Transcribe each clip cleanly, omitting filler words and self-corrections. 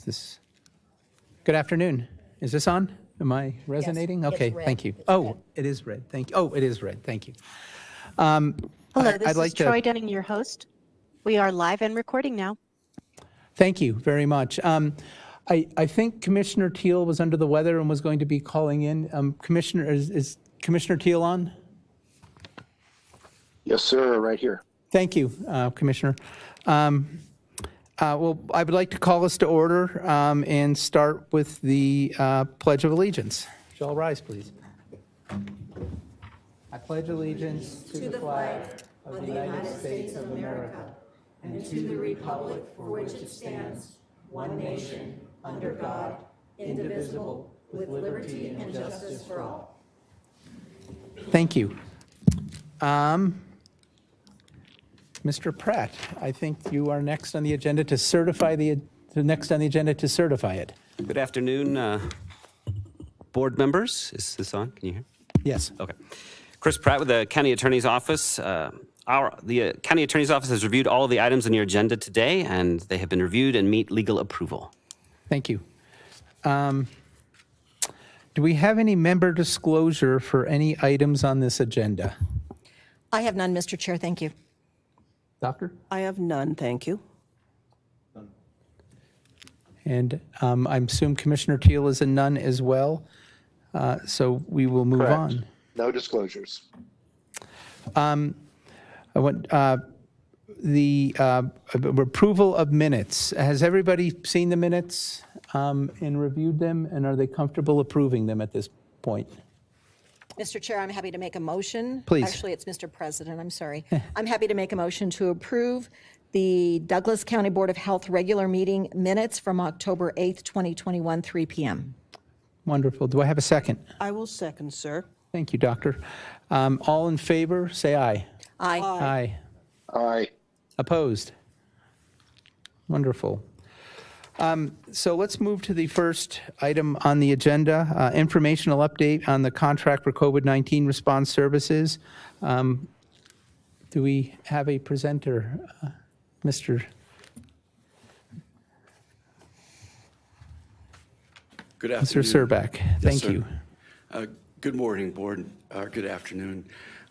this? Good afternoon. Is this on? Am I resonating? Yes, Okay, it's red. thank you. It's Oh, red. it is red. Thank you. Oh, it is red. Thank you. Hello, I'd this like is to- Troy Dunning, your host. We are live and recording now. Thank you very much. I think Commissioner Teal was under the weather and was going to be calling in. Commissioner, is Commissioner Teal on? Yes, sir, right here. Thank you, Commissioner. Well, I would like to call us to order and start with the Pledge of Allegiance. Shall all rise, please. I pledge allegiance to the flag of the United States of America and to the republic for which it stands, one nation, under God, indivisible, with liberty and justice for all. Thank you. Mr. Pratt, I think you are next on the agenda to certify next on the agenda to certify it. Good afternoon, board members. Is this on? Can you hear? Yes. Okay. Chris Pratt with the County Attorney's Office. The County Attorney's Office has reviewed all of the items on your agenda today, and they have been reviewed and meet legal approval. Thank you. Do we have any member disclosure for any items on this agenda? I have none, Mr. Chair, thank you. Doctor? I have none, thank you. And I assume Commissioner Teal is a none as well. So we will move Correct. on. No disclosures. I want the approval of minutes. Has everybody seen the minutes and reviewed them? And are they comfortable approving them at this point? Mr. Chair, I'm happy to make a motion. Please. Actually, it's Mr. President, I'm sorry. I'm happy to make a motion to approve the Douglas County Board of Health regular meeting minutes from October 8th, 2021, 3 p.m. Wonderful. Do I have a second? I will second, sir. Thank you, Doctor. All in favor, say aye. Aye. Aye. Aye. Opposed? Wonderful. So let's move to the first item on the agenda, informational update on the contract for COVID-19 response services. Do we have a presenter, Mr.? Good afternoon. Mr. Surback? Yes, Thank sir. you. Good morning, board. Good afternoon.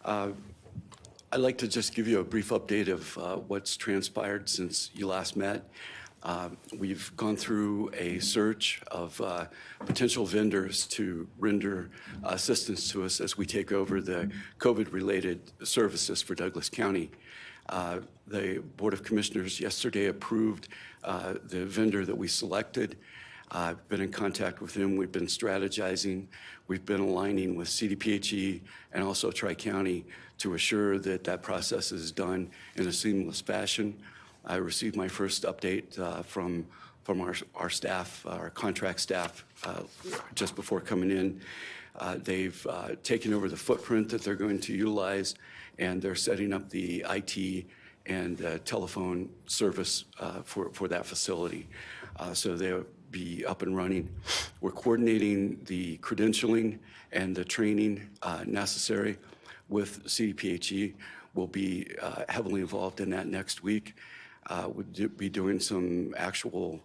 I'd like to just give you a brief update of what's transpired since you last met. We've gone through a search of potential vendors to render assistance to us as we take over the COVID-related services for Douglas County. The Board of Commissioners yesterday approved the vendor that we selected. I've been in contact with him. We've been strategizing. We've been aligning with CDPHE and also Tri-County to assure that that process is done in a seamless fashion. I received my first update from our staff, our contract staff, just before coming in. They've taken over the footprint that they're going to utilize, and they're setting up the IT and telephone service for that facility. So they'll be up and running. We're coordinating the credentialing and the training necessary with CDPHE. We'll be heavily involved in that next week. We'll be doing some actual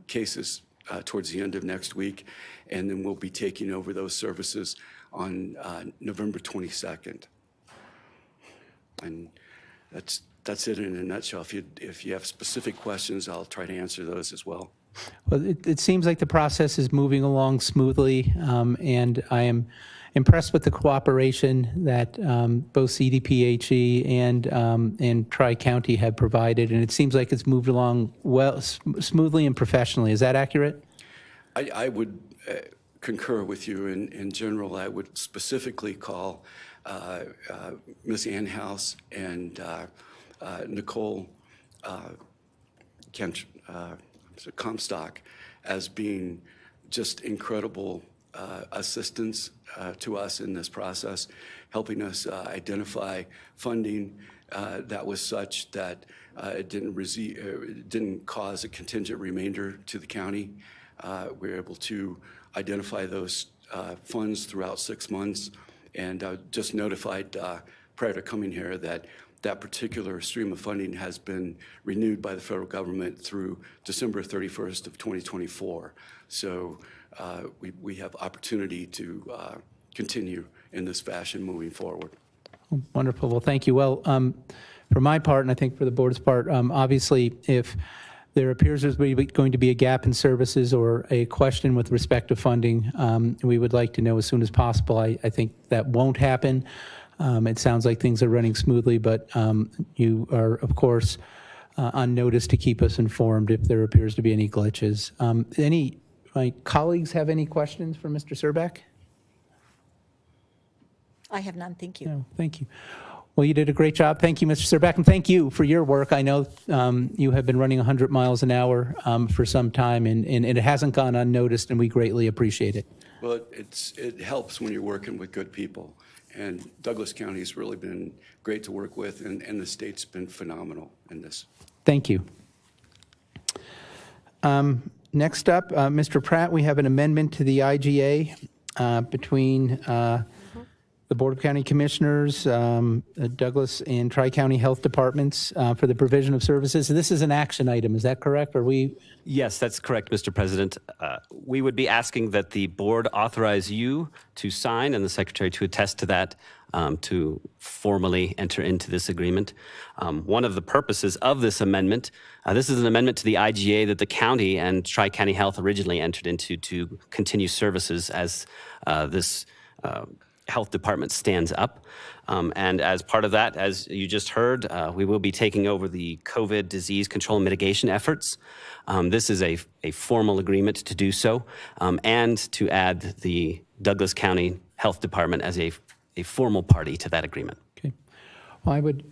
cases towards the end of next week, and then we'll be taking over those services on November 22nd. And that's it in a nutshell. If you have specific questions, I'll try to answer those as well. Well, it seems like the process is moving along smoothly, and I am impressed with the cooperation that both CDPHE and Tri-County have provided, and it seems like it's moved along well, smoothly and professionally. Is that accurate? I would concur with you. In general, I would specifically call Ms. Ann House and Nicole Comstock as being just incredible assistance to us in this process, helping us identify funding that was such that it didn't cause a contingent remainder to the county. We were able to identify those funds throughout 6 months, and just notified prior to coming here that that particular stream of funding has been renewed by the federal government through December 31st of 2024. So we have opportunity to continue in this fashion moving forward. Wonderful. Well, thank you. Well, for my part, and I think for the board's part, obviously, if there appears there's going to be a gap in services or a question with respect to funding, we would like to know as soon as possible. I think that won't happen. It sounds like things are running smoothly, but you are, of course, on notice to keep us informed if there appears to be any glitches. My colleagues have any questions for Mr. Surback? I have none, thank you. No, thank you. Well, you did a great job. Thank you, Mr. Surback, and thank you for your work. I know you have been running 100 miles an hour for some time, and it hasn't gone unnoticed, and we greatly appreciate it. Well, it helps when you're working with good people. And Douglas County has really been great to work with, and the state's been phenomenal in this. Thank you. Next up, Mr. Pratt, we have an amendment to the IGA between the Board of County Commissioners, Douglas and Tri-County Health Departments for the provision of services. This is an action item, is that correct? Are we? Yes, that's correct, Mr. President. We would be asking that the board authorize you to sign and the secretary to attest to that, to formally enter into this agreement. One of the purposes of this amendment, this is an amendment to the IGA that the county and Tri-County Health originally entered into to continue services as this health department stands up. And as part of that, as you just heard, we will be taking over the COVID disease control and mitigation efforts. This is a formal agreement to do so, and to add the Douglas County Health Department as a formal party to that agreement. Okay. Well, I would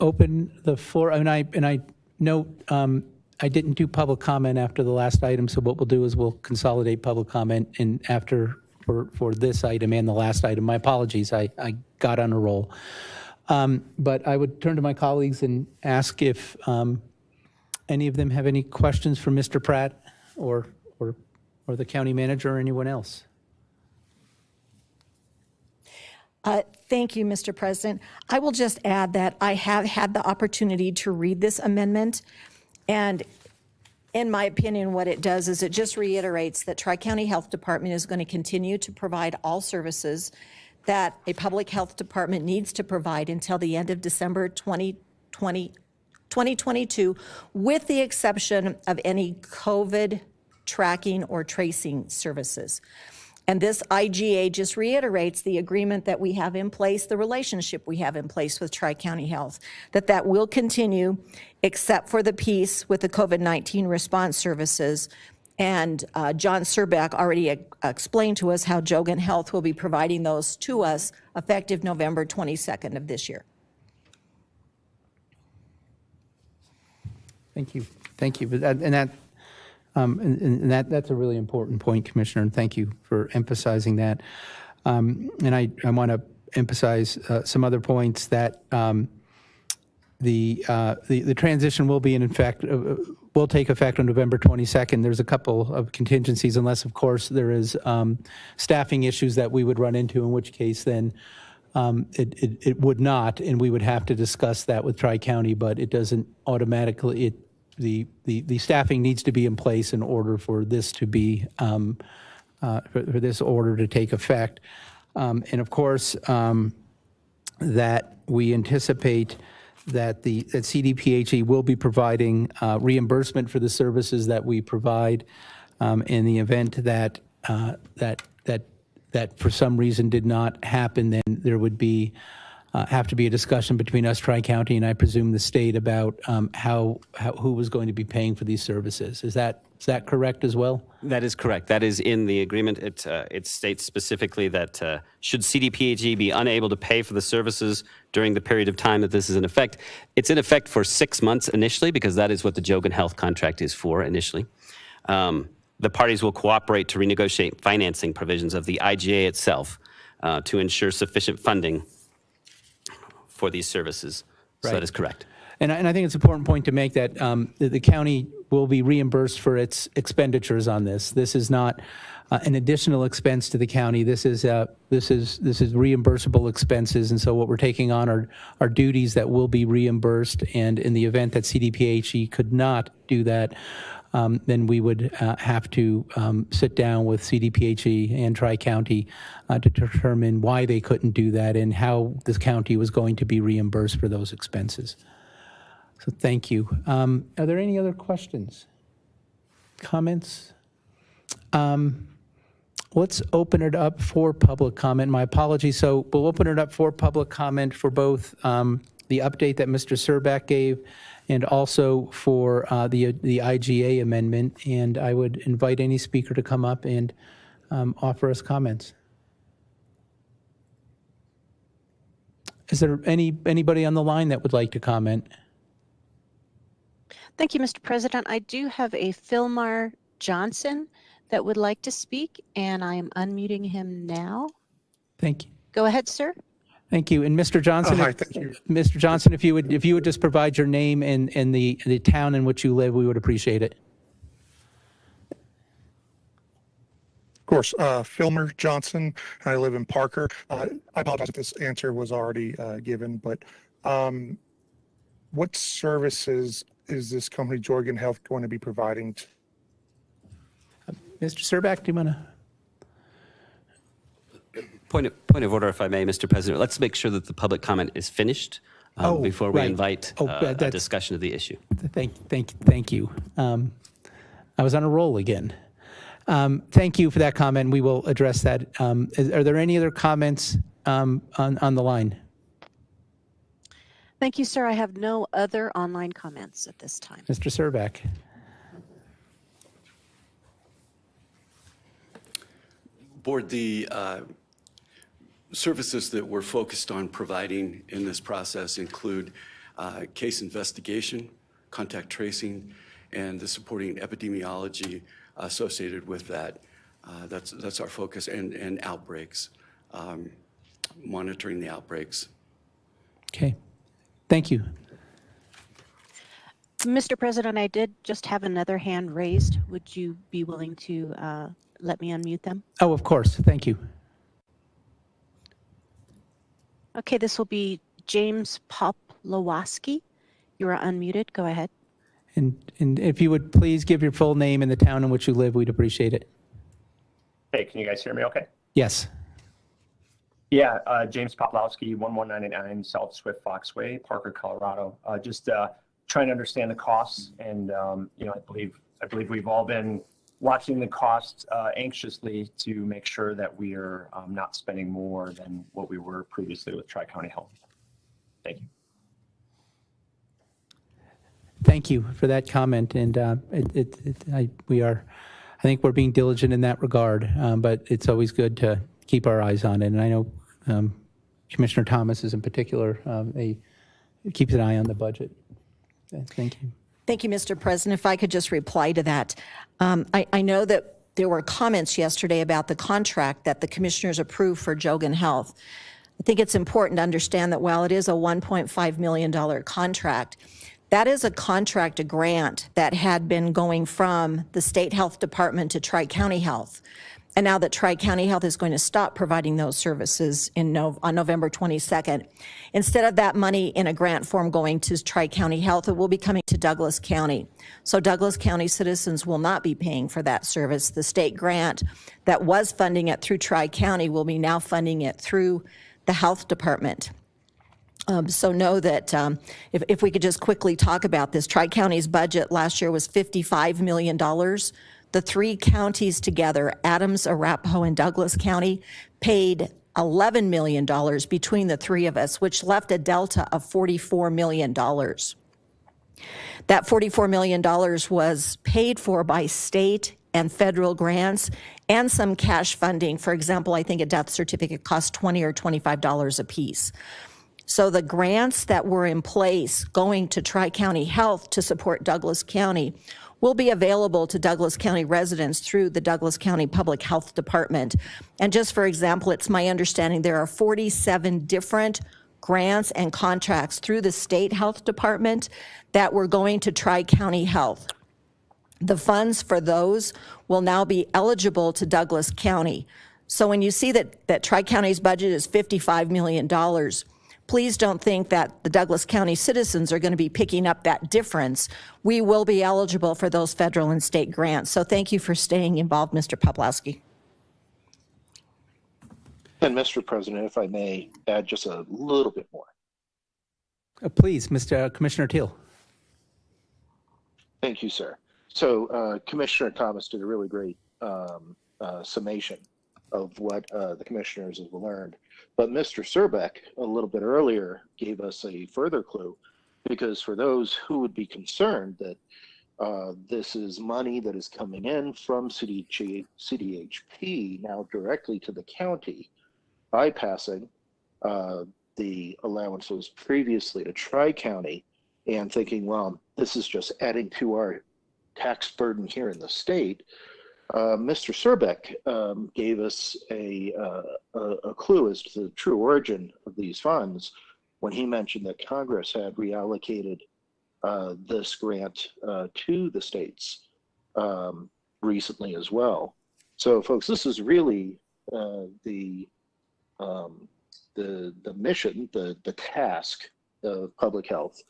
open the floor, and I note I didn't do public comment after the last item, so what we'll do is we'll consolidate public comment in after for this item and the last item. My apologies, I got on a roll. But I would turn to my colleagues and ask if any of them have any questions for Mr. Pratt or the county manager or anyone else. Thank you, Mr. President. I will just add that I have had the opportunity to read this amendment, and in my opinion, what it does is it just reiterates that Tri-County Health Department is going to continue to provide all services that a public health department needs to provide until the end of December 2022, with the exception of any COVID tracking or tracing services. And this IGA just reiterates the agreement that we have in place, the relationship we have in place with Tri-County Health, that will continue except for the piece with the COVID-19 response services. And John Surback already explained to us how Jogan Health will be providing those to us effective November 22nd of this year. Thank you. Thank you. That's a really important point, Commissioner, and thank you for emphasizing that. And I want to emphasize some other points that the transition will be will take effect on November 22nd. There's a couple of contingencies, unless, of course, there is staffing issues that we would run into, in which case then it would not, and we would have to discuss that with Tri-County, but it doesn't automatically, the staffing needs to be in place in order for this to be, for this order to take effect. And of course, that we anticipate that that CDPHE will be providing reimbursement for the services that we provide in the event that that for some reason did not happen. Then there would be have to be a discussion between us, Tri-County, and I presume the state about who was going to be paying for these services. Is that correct as well? That is correct. That is in the agreement. It states specifically that should CDPHE be unable to pay for the services during the period of time that this is in effect, it's in effect for 6 months initially, because that is what the Jogan Health contract is for initially. The parties will cooperate to renegotiate financing provisions of the IGA itself to ensure sufficient funding for these services. So Right. that is correct. And I think it's an important point to make that the county will be reimbursed for its expenditures on this. This is not an additional expense to the county. This is reimbursable expenses, and so what we're taking on are duties that will be reimbursed. And in the event that CDPHE could not do that, then we would have to sit down with CDPHE and Tri-County to determine why they couldn't do that and how the county was going to be reimbursed for those expenses. So thank you. Are there any other questions? Comments? Let's open it up for public comment. My apologies. So we'll open it up for public comment for both the update that Mr. Surback gave and also for the IGA amendment. And I would invite any speaker to come up and offer us comments. Is there anybody on the line that would like to comment? Thank you, Mr. President. I do have a Philmar Johnson that would like to speak, and I am unmuting him now. Thank you. Go ahead, sir. Thank you. And Mr. Johnson, Hi, thank you. Mr. Johnson, if you would just provide your name and the town in which you live, we would appreciate it. Of course, Philmer Johnson. I live in Parker. I apologize if this answer was already given, but what services is this company, Jorgen Health, going to be providing? Mr. Surback, do you want to? Point of order, if I may, Mr. President. Let's make sure that the public comment is finished before we right. invite a discussion of the issue. Thank you. I was on a roll again. Thank you for that comment. We will address that. Are there any other comments on the line? Thank you, sir. I have no other online comments at this time. Mr. Surback. Board, the services that we're focused on providing in this process include case investigation, contact tracing, and the supporting epidemiology associated with that. That's our focus, and outbreaks, monitoring the outbreaks. Okay. Thank you. Mr. President, I did just have another hand raised. Would you be willing to let me unmute them? Oh, of course. Thank you. Okay, this will be James Poplowski. You are unmuted. Go ahead. And if you would please give your full name and the town in which you live, we'd appreciate it. Hey, can you guys hear me okay? Yes. Yeah, James Poplowski, 11989 South Swift Foxway, Parker, Colorado. Just trying to understand the costs, and I believe we've all been watching the costs anxiously to make sure that we are not spending more than what we were previously with Tri-County Health. Thank you. Thank you for that comment. And I think we're being diligent in that regard, but it's always good to keep our eyes on it. And I know Commissioner Thomas is in particular, he keeps an eye on the budget. Thank you. Thank you, Mr. President. If I could just reply to that. I know that there were comments yesterday about the contract that the commissioners approved for Jorgen Health. I think it's important to understand that while it is a $1.5 million contract, that is a contract, a grant that had been going from the state health department to Tri-County Health. And now that Tri-County Health is going to stop providing those services on November 22nd, instead of that money in a grant form going to Tri-County Health, it will be coming to Douglas County. So Douglas County citizens will not be paying for that service. The state grant that was funding it through Tri-County will be now funding it through the health department. So know that if we could just quickly talk about this, Tri-County's budget last year was $55 million. The three counties together, Adams, Arapahoe, and Douglas County, paid $11 million between the three of us, which left a delta of $44 million. That $44 million was paid for by state and federal grants and some cash funding. For example, I think a death certificate costs $20 or $25 a piece. So the grants that were in place going to Tri-County Health to support Douglas County will be available to Douglas County residents through the Douglas County Public Health Department. And just for example, it's my understanding there are 47 different grants and contracts through the state health department that were going to Tri-County Health. The funds for those will now be eligible to Douglas County. So when you see that Tri-County's budget is $55 million, please don't think that the Douglas County citizens are going to be picking up that difference. We will be eligible for those federal and state grants. So thank you for staying involved, Mr. Poplowski. And Mr. President, if I may add just a little bit more. Please, Mr. Commissioner Teal. Thank you, sir. So Commissioner Thomas did a really great summation of what the commissioners have learned. But Mr. Surbeck, a little bit earlier, gave us a further clue, because for those who would be concerned that this is money that is coming in from CDHP now directly to the county, bypassing the allowances previously to Tri-County and thinking, well, this is just adding to our tax burden here in the state. Mr. Surbeck gave us a clue as to the true origin of these funds when he mentioned that Congress had reallocated this grant to the states recently as well. So, folks, this is really the mission, the task of public health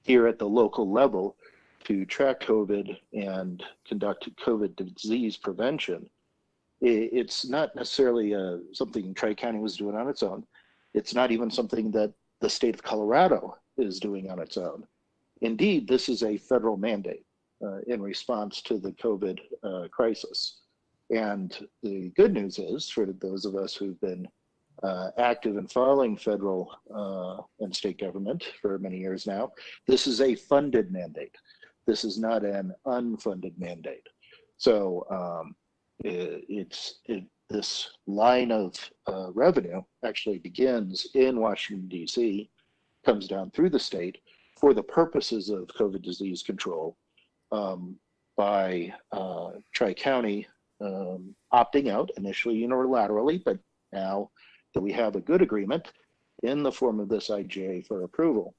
here at the local level to track COVID and conduct COVID disease prevention. It's not necessarily something Tri-County was doing on its own. It's not even something that the state of Colorado is doing on its own. Indeed, this is a federal mandate in response to the COVID crisis. And the good news is, for those of us who've been active in following federal and state government for many years now, this is a funded mandate. This is not an unfunded mandate. So this line of revenue actually begins in Washington, D.C., comes down through the state for the purposes of COVID disease control by Tri-County opting out, initially unilaterally, but now that we have a good agreement in the form of this IGA for approval,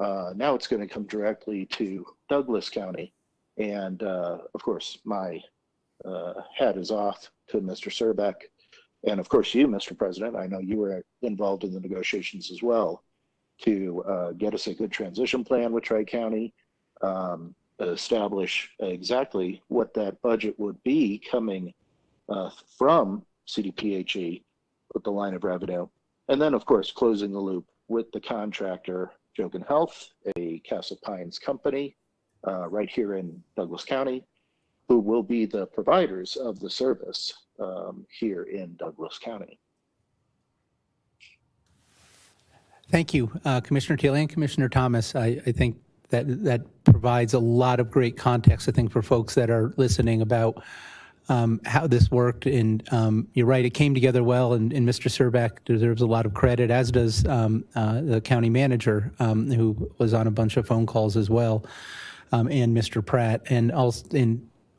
now it's going to come directly to Douglas County. And of course, my hat is off to Mr. Surbeck. And of course, you, Mr. President, I know you were involved in the negotiations as well to get us a good transition plan with Tri-County, establish exactly what that budget would be coming from CDPHE with the line of revenue. And then, of course, closing the loop with the contractor, Jogan Health, a Casa Pines company right here in Douglas County, who will be the providers of the service here in Douglas County. Thank you, Commissioner Teal and Commissioner Thomas. I think that provides a lot of great context, I think, for folks that are listening about how this worked. And you're right, it came together well, and Mr. Surbeck deserves a lot of credit, as does the county manager, who was on a bunch of phone calls as well, and Mr. Pratt. And also,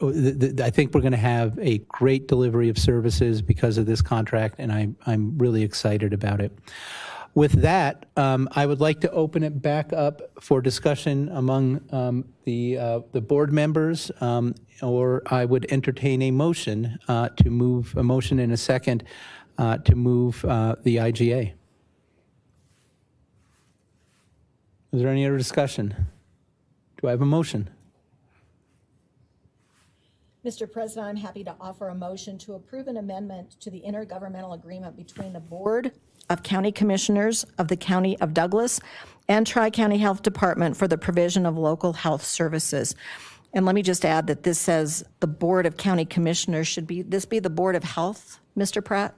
I think we're going to have a great delivery of services because of this contract, and I'm really excited about it. With that, I would like to open it back up for discussion among the board members, or I would entertain a motion to move, a motion in a second to move the IGA. Is there any other discussion? Do I have a motion? Mr. President, I'm happy to offer a motion to approve an amendment to the intergovernmental agreement between the Board of County Commissioners of the County of Douglas and Tri-County Health Department for the provision of local health services. And let me just add that this says the Board of County Commissioners. Should this be the Board of Health, Mr. Pratt?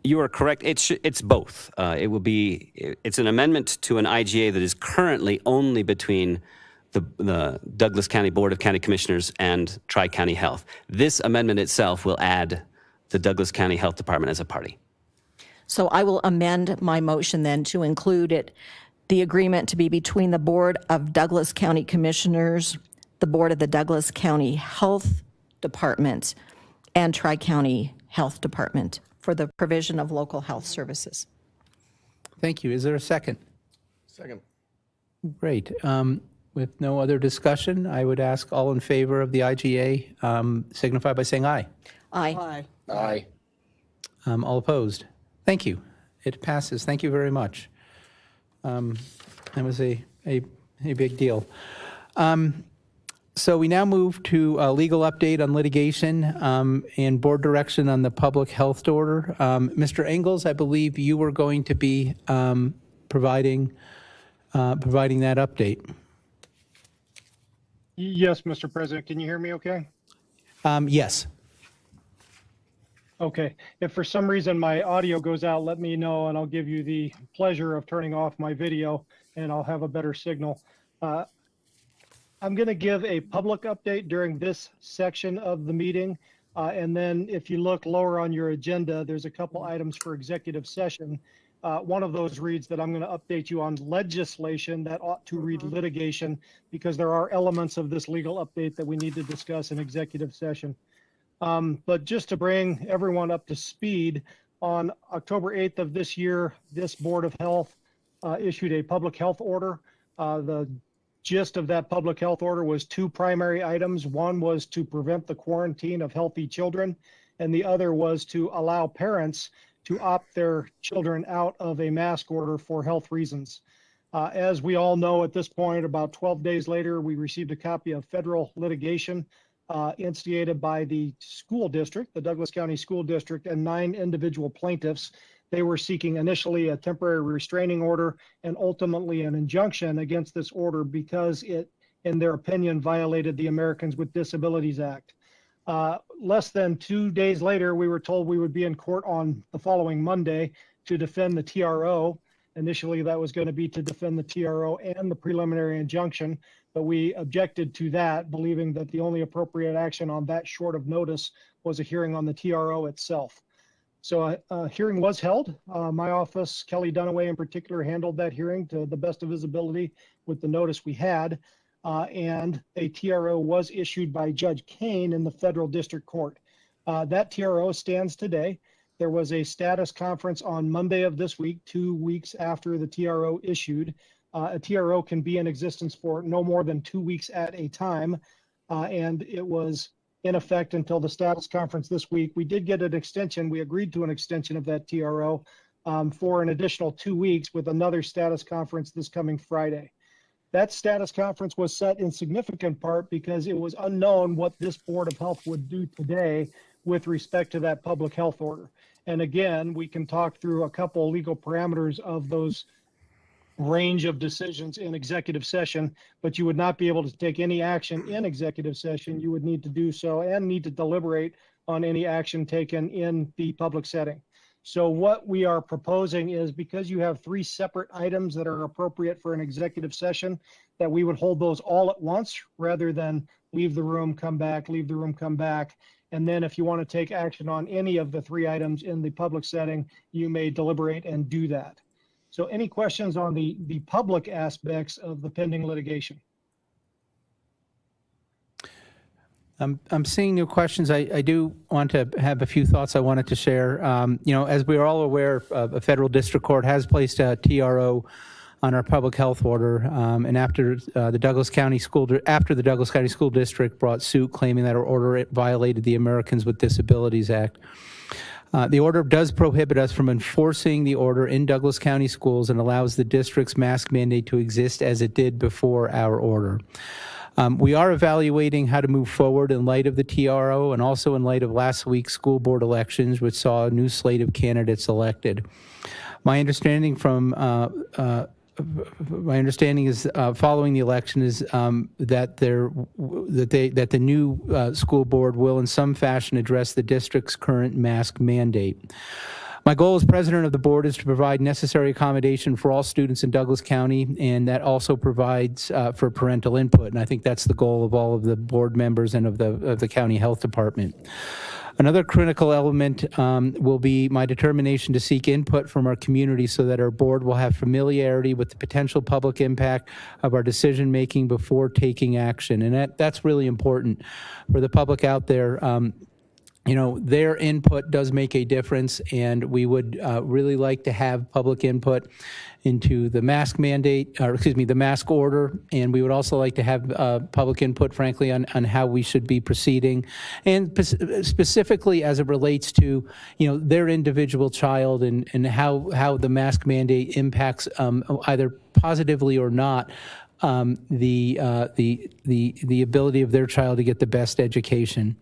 You are correct. It's both. It's an amendment to an IGA that is currently only between the Douglas County Board of County Commissioners and Tri-County Health. This amendment itself will add the Douglas County Health Department as a party. So I will amend my motion then to include the agreement to be between the Board of Douglas County Commissioners, the Board of the Douglas County Health Department and Tri-County Health Department for the provision of local health services. Thank you. Is there a second? Second. Great. With no other discussion, I would ask all in favor of the IGA signify by saying aye. Aye. Aye. Aye. All opposed? Thank you. It passes. Thank you very much. That was a big deal. So we now move to a legal update on litigation and board direction on the public health order. Mr. Engels, I believe you were going to be providing that update. Yes, Mr. President, can you hear me okay? Yes. Okay, if for some reason my audio goes out, let me know and I'll give you the pleasure of turning off my video and I'll have a better signal. I'm going to give a public update during this section of the meeting. And then if you look lower on your agenda, there's a couple items for executive session. One of those reads that I'm going to update you on legislation that ought to read litigation, because there are elements of this legal update that we need to discuss in executive session. But just to bring everyone up to speed, on October 8th of this year, this Board of Health issued a public health order. The gist of that public health order was two primary items. One was to prevent the quarantine of healthy children, and the other was to allow parents to opt their children out of a mask order for health reasons. As we all know at this point, about 12 days later, we received a copy of federal litigation instigated by the school district, the Douglas County School District, and 9 individual plaintiffs. They were seeking initially a temporary restraining order and ultimately an injunction against this order because it, in their opinion, violated the Americans with Disabilities Act. Less than 2 days later, we were told we would be in court on the following Monday to defend the TRO. Initially, that was going to be to defend the TRO and the preliminary injunction, but we objected to that, believing that the only appropriate action on that short of notice was a hearing on the TRO itself. So a hearing was held. My office, Kelly Dunaway in particular, handled that hearing to the best of his ability with the notice we had. And a TRO was issued by Judge Kane in the federal district court. That TRO stands today. There was a status conference on Monday of this week, 2 weeks after the TRO issued. A TRO can be in existence for no more than 2 weeks at a time. And it was in effect until the status conference this week. We did get an extension. We agreed to an extension of that TRO for an additional 2 weeks with another status conference this coming Friday. That status conference was set in significant part because it was unknown what this Board of Health would do today with respect to that public health order. And again, we can talk through a couple legal parameters of those range of decisions in executive session, but you would not be able to take any action in executive session. You would need to do so and need to deliberate on any action taken in the public setting. So what we are proposing is, because you have 3 separate items that are appropriate for an executive session, that we would hold those all at once rather than leave the room, come back, leave the room, come back. And then if you want to take action on any of the 3 items in the public setting, you may deliberate and do that. So any questions on the public aspects of the pending litigation? I'm seeing no questions. I do want to have a few thoughts I wanted to share. As we are all aware, a federal district court has placed a TRO on our public health order, and after the Douglas County School District brought suit claiming that our order violated the Americans with Disabilities Act. The order does prohibit us from enforcing the order in Douglas County schools and allows the district's mask mandate to exist as it did before our order. We are evaluating how to move forward in light of the TRO and also in light of last week's school board elections, which saw a new slate of candidates elected. My understanding is following the election is that the new school board will in some fashion address the district's current mask mandate. My goal as president of the board is to provide necessary accommodation for all students in Douglas County, and that also provides for parental input. And I think that's the goal of all of the board members and of the county health department. Another critical element will be my determination to seek input from our community so that our board will have familiarity with the potential public impact of our decision-making before taking action. And that's really important for the public out there. You know, their input does make a difference, and we would really like to have public input into the mask mandate, or excuse me, the mask order, and we would also like to have public input, frankly, on how we should be proceeding, and specifically as it relates to, you know, their individual child and how the mask mandate impacts either positively or not the ability of their child to get the best education.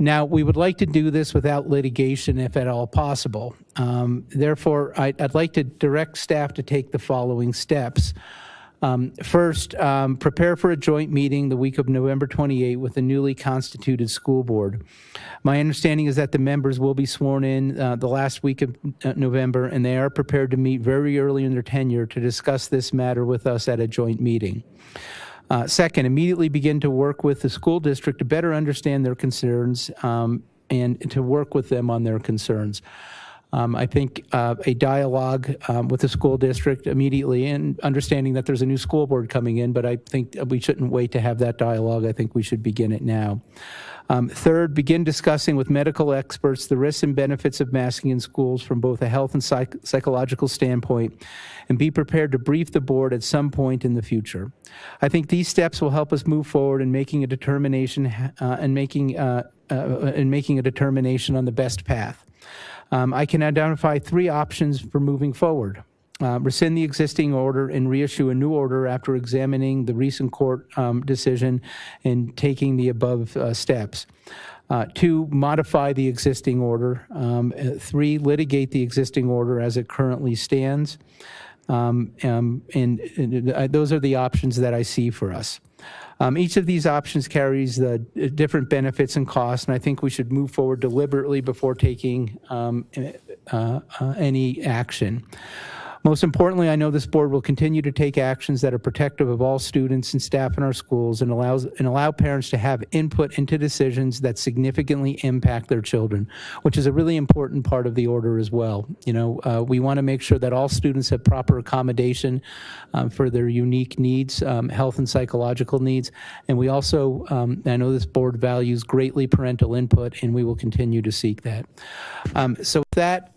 Now, we would like to do this without litigation if at all possible. Therefore, I'd like to direct staff to take the following steps. First, prepare for a joint meeting the week of November 28 with the newly constituted school board. My understanding is that the members will be sworn in the last week of November, and they are prepared to meet very early in their tenure to discuss this matter with us at a joint meeting. Second, immediately begin to work with the school district to better understand their concerns and to work with them on their concerns. I think a dialogue with the school district immediately, and understanding that there's a new school board coming in, but I think we shouldn't wait to have that dialogue. I think we should begin it now. Third, begin discussing with medical experts the risks and benefits of masking in schools from both a health and psychological standpoint, and be prepared to brief the board at some point in the future. I think these steps will help us move forward in making a determination and making a determination on the best path. I can identify 3 options for moving forward. Rescind the existing order and reissue a new order after examining the recent court decision and taking the above steps. 2, modify the existing order. 3, litigate the existing order as it currently stands. And those are the options that I see for us. Each of these options carries the different benefits and costs, and I think we should move forward deliberately before taking any action. Most importantly, I know this board will continue to take actions that are protective of all students and staff in our schools and allow parents to have input into decisions that significantly impact their children, which is a really important part of the order as well. You know, we want to make sure that all students have proper accommodation for their unique needs, health and psychological needs, and we also, I know this board values greatly parental input, and we will continue to seek that. So with that,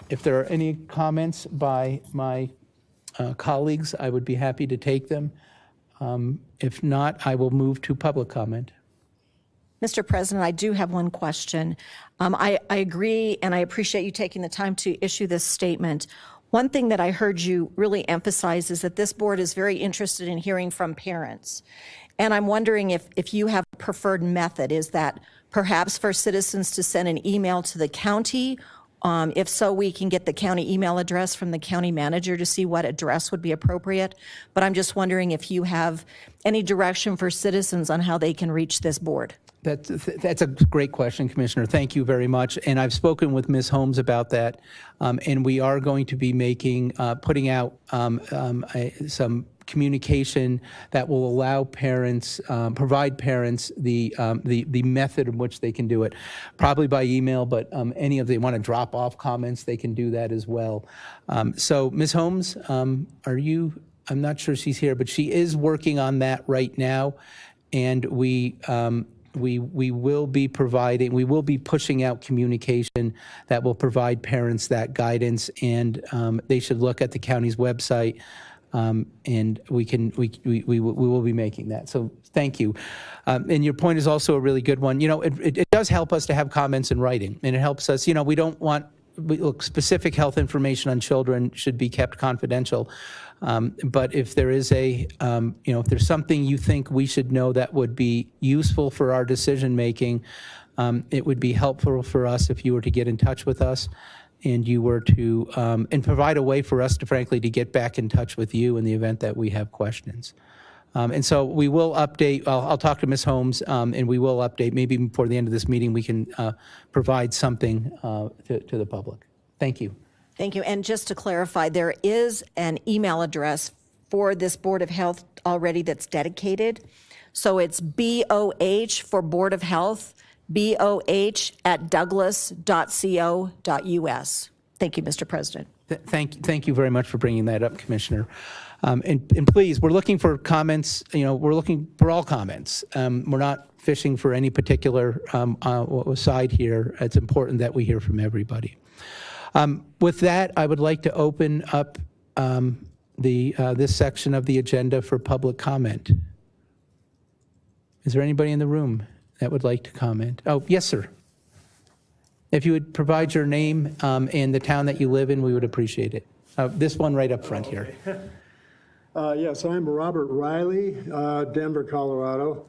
if there are any comments by my colleagues, I would be happy to take them. If not, I will move to public comment. Mr. President, I do have one question. I agree, and I appreciate you taking the time to issue this statement. One thing that I heard you really emphasize is that this board is very interested in hearing from parents. And I'm wondering if you have a preferred method. Is that perhaps for citizens to send an email to the county? If so, we can get the county email address from the county manager to see what address would be appropriate. But I'm just wondering if you have any direction for citizens on how they can reach this board. That's a great question, Commissioner. Thank you very much. And I've spoken with Ms. Holmes about that, and we are going to be putting out some communication that will allow parents, provide parents the method in which they can do it, probably by email, but any of they want to drop off comments, they can do that as well. So Ms. Holmes, are you, I'm not sure she's here, but she is working on that right now, and we will be pushing out communication that will provide parents that guidance, and they should look at the county's website. And we will be making that. So thank you. And your point is also a really good one. You know, it does help us to have comments in writing, and it helps us, you know, we don't want, look, specific health information on children should be kept confidential. But if there is you know, if there's something you think we should know that would be useful for our decision making, it would be helpful for us if you were to get in touch with us and you were to, and provide a way for us to, frankly, to get back in touch with you in the event that we have questions. And so we will update, I'll talk to Ms. Holmes, and we will update, maybe before the end of this meeting, we can provide something to the public. Thank you. Thank you. And just to clarify, there is an email address for this Board of Health already that's dedicated. So it's BOH for Board of Health boh@douglas.co.us. Thank you, Mr. President. Thank you very much for bringing that up, Commissioner. And please, we're looking for comments, we're looking for all comments. We're not fishing for any particular side here. It's important that we hear from everybody. With that, I would like to open up this section of the agenda for public comment. Is there anybody in the room that would like to comment? Oh, yes, sir. If you would provide your name and the town that you live in, we would appreciate it. This one right up front here. Yes, I'm Robert Riley, Denver, Colorado.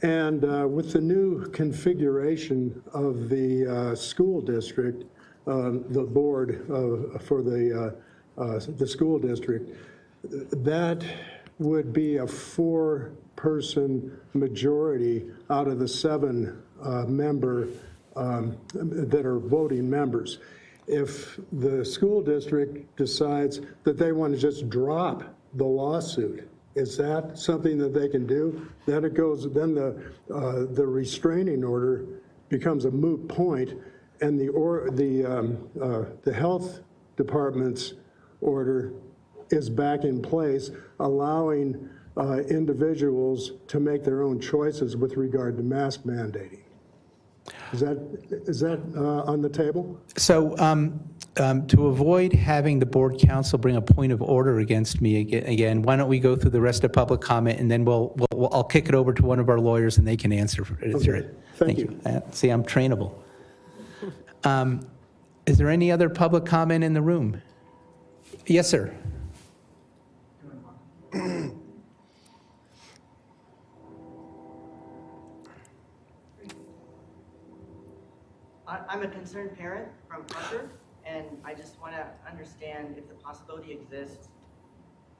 And with the new configuration of the school district, the board for the school district, that would be a 4-person majority out of the 7 member that are voting members. If the school district decides that they want to just drop the lawsuit, is that something that they can do? Then it goes. Then the restraining order becomes a moot point, and the health department's order is back in place, allowing individuals to make their own choices with regard to mask mandating. Is that on the table? So to avoid having the board counsel bring a point of order against me again, why don't we go through the rest of public comment, and then I'll kick it over to one of our lawyers and they can answer it. Okay. Thank you. See, I'm trainable. Is there any other public comment in the room? Yes, sir. I'm a concerned parent from Parker, and I just want to understand if the possibility exists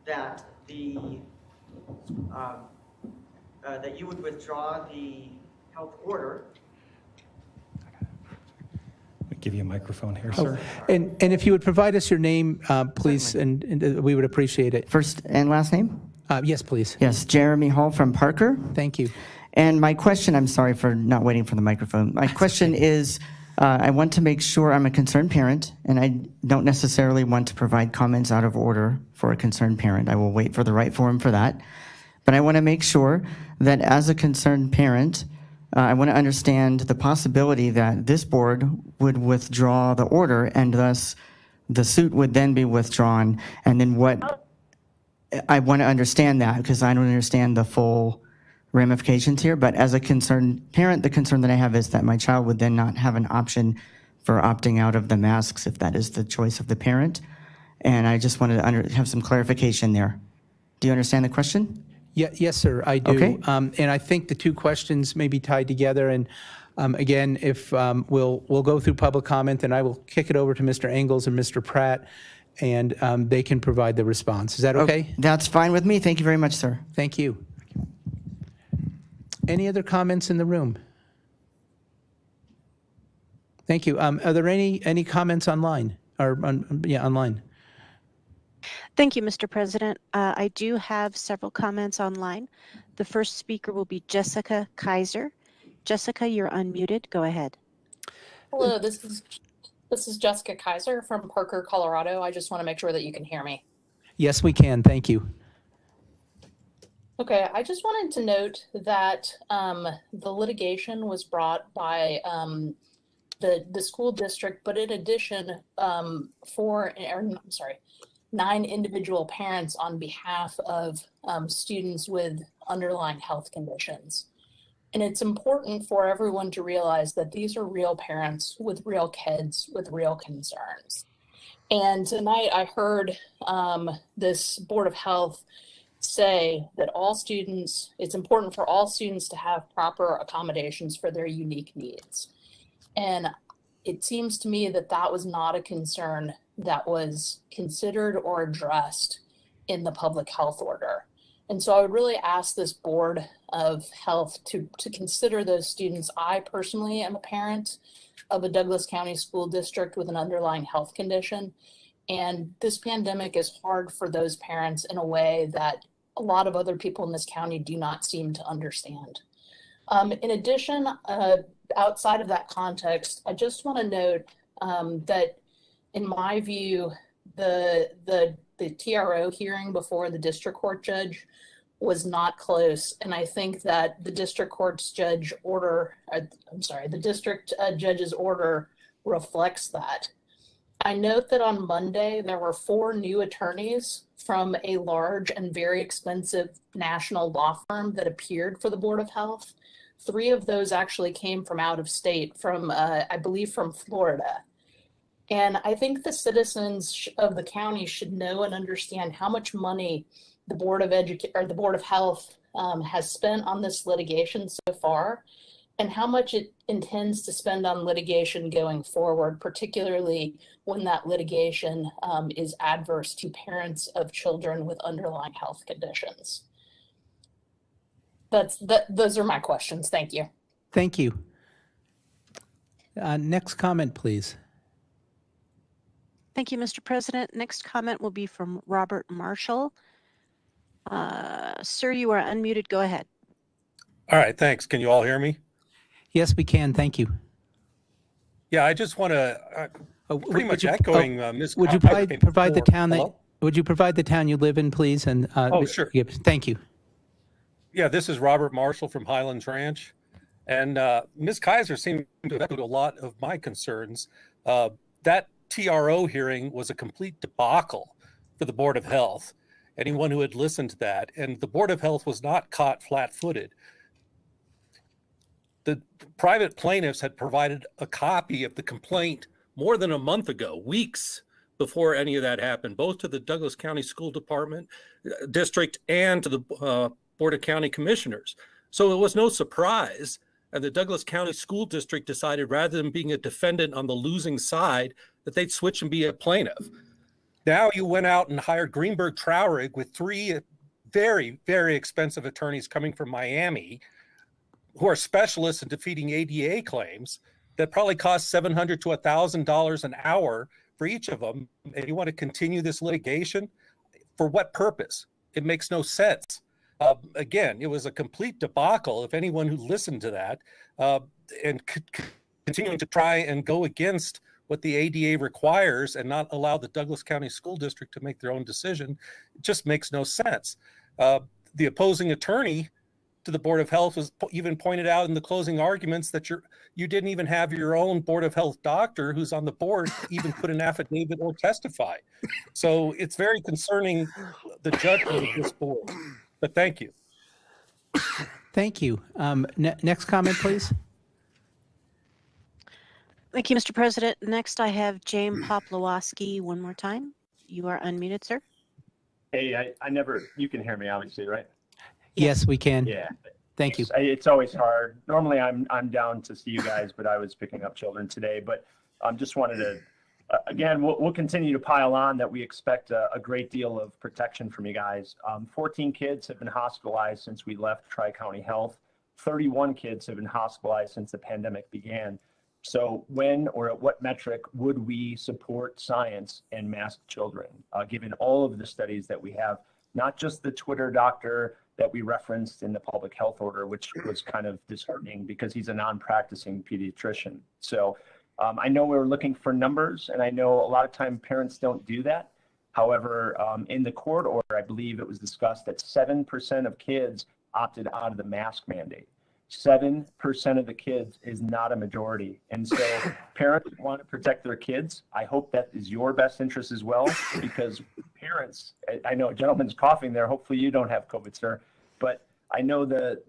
that that you would withdraw the health order. I'll give you a microphone here, sir. And if you would provide us your name, please, and we would appreciate it. First and last name? Yes, please. Yes, Jeremy Hall from Parker. Thank you. And my question, I'm sorry for not waiting for the microphone. My question is, I want to make sure I'm a concerned parent, and I don't necessarily want to provide comments out of order for a concerned parent. I will wait for the right forum for that. But I want to make sure that as a concerned parent, I want to understand the possibility that this board would withdraw the order, and thus the suit would then be withdrawn. And then what, I want to understand that because I don't understand the full ramifications here. But as a concerned parent, the concern that I have is that my child would then not have an option for opting out of the masks if that is the choice of the parent. And I just wanted to have some clarification there. Do you understand the question? Yes, sir, I do. Okay. And I think the two questions may be tied together. And again, if we'll go through public comment, and I will kick it over to Mr. Engels and Mr. Pratt, and they can provide the response. Is that okay? That's fine with me. Thank you very much, sir. Thank you. Any other comments in the room? Thank you. Are there any comments online or online? Thank you, Mr. President. I do have several comments online. The first speaker will be Jessica Kaiser. Jessica, you're unmuted. Go ahead. Hello, this is Jessica Kaiser from Parker, Colorado. I just want to make sure that you can hear me. Yes, we can. Thank you. Okay, I just wanted to note that the litigation was brought by the school district, but in addition, 9 individual parents on behalf of students with underlying health conditions. And it's important for everyone to realize that these are real parents with real kids with real concerns. And tonight I heard this Board of Health say that it's important for all students to have proper accommodations for their unique needs. And it seems to me that that was not a concern that was considered or addressed in the public health order. And so I would really ask this Board of Health to consider those students. I personally am a parent of a Douglas County school district with an underlying health condition. And this pandemic is hard for those parents in a way that a lot of other people in this county do not seem to understand. In addition, outside of that context, I just want to note that, in my view, the TRO hearing before the district court judge was not close, and I think that the district judge's order reflects that. I note that on Monday there were 4 new attorneys from a large and very expensive national law firm that appeared for the Board of Health. 3 of those actually came from out of state, from I believe from Florida. And I think the citizens of the county should know and understand how much money the Board of Health has spent on this litigation so far, and how much it intends to spend on litigation going forward, particularly when that litigation is adverse to parents of children with underlying health conditions. Those are my questions. Thank you. Thank you. Next comment, please. Thank you, Mr. President. Next comment will be from Robert Marshall. Sir, you are unmuted. Go ahead. All right, thanks. Can you all hear me? Yes, we can. Thank you. Yeah, I just want to pretty much echoing Ms. Would you provide the town that? Would you provide the town you live in, please? And sure. Thank you. Yeah, this is Robert Marshall from Highlands Ranch, and Ms. Kaiser seemed to have echoed a lot of my concerns. That TRO hearing was a complete debacle for the Board of Health. Anyone who had listened to that, and the Board of Health was not caught flat-footed. The private plaintiffs had provided a copy of the complaint more than a month ago, weeks before any of that happened, both to the Douglas County School Department District and to the Board of County Commissioners. So it was no surprise. And the Douglas County School District decided, rather than being a defendant on the losing side, that they'd switch and be a plaintiff. Now you went out and hired Greenberg Traurig with 3 very, very expensive attorneys coming from Miami who are specialists in defeating ADA claims that probably cost $700 to $1,000 an hour for each of them. And you want to continue this litigation? For what purpose? It makes no sense. Again, it was a complete debacle if anyone who listened to that and continuing to try and go against what the ADA requires and not allow the Douglas County School District to make their own decision. It just makes no sense. The opposing attorney to the Board of Health was even pointed out in the closing arguments that you didn't even have your own Board of Health doctor who's on the board even put an affidavit or testify. So it's very concerning, the judgment of this board. But thank you. Thank you. Next comment, please. Thank you, Mr. President. Next, I have James Poplowski one more time. You are unmuted, sir. Hey, you can hear me, obviously, right? Yes, we can. Yeah. Thank you. It's always hard. Normally I'm down to see you guys, but I was picking up children today. But just wanted to, again, we'll continue to pile on that we expect a great deal of protection from you guys. 14 kids have been hospitalized since we left Tri-County Health. 31 kids have been hospitalized since the pandemic began. So when or at what metric would we support science and masked children, given all of the studies that we have, not just the Twitter doctor that we referenced in the public health order, which was kind of disheartening because he's a non-practicing pediatrician. So I know we're looking for numbers, and I know a lot of time parents don't do that. However, in the court order, I believe it was discussed that 7% of kids opted out of the mask mandate. 7% of the kids is not a majority. And so parents want to protect their kids. I hope that is your best interest as well, because parents, I know a gentleman's coughing there. Hopefully you don't have COVID, sir. But I know the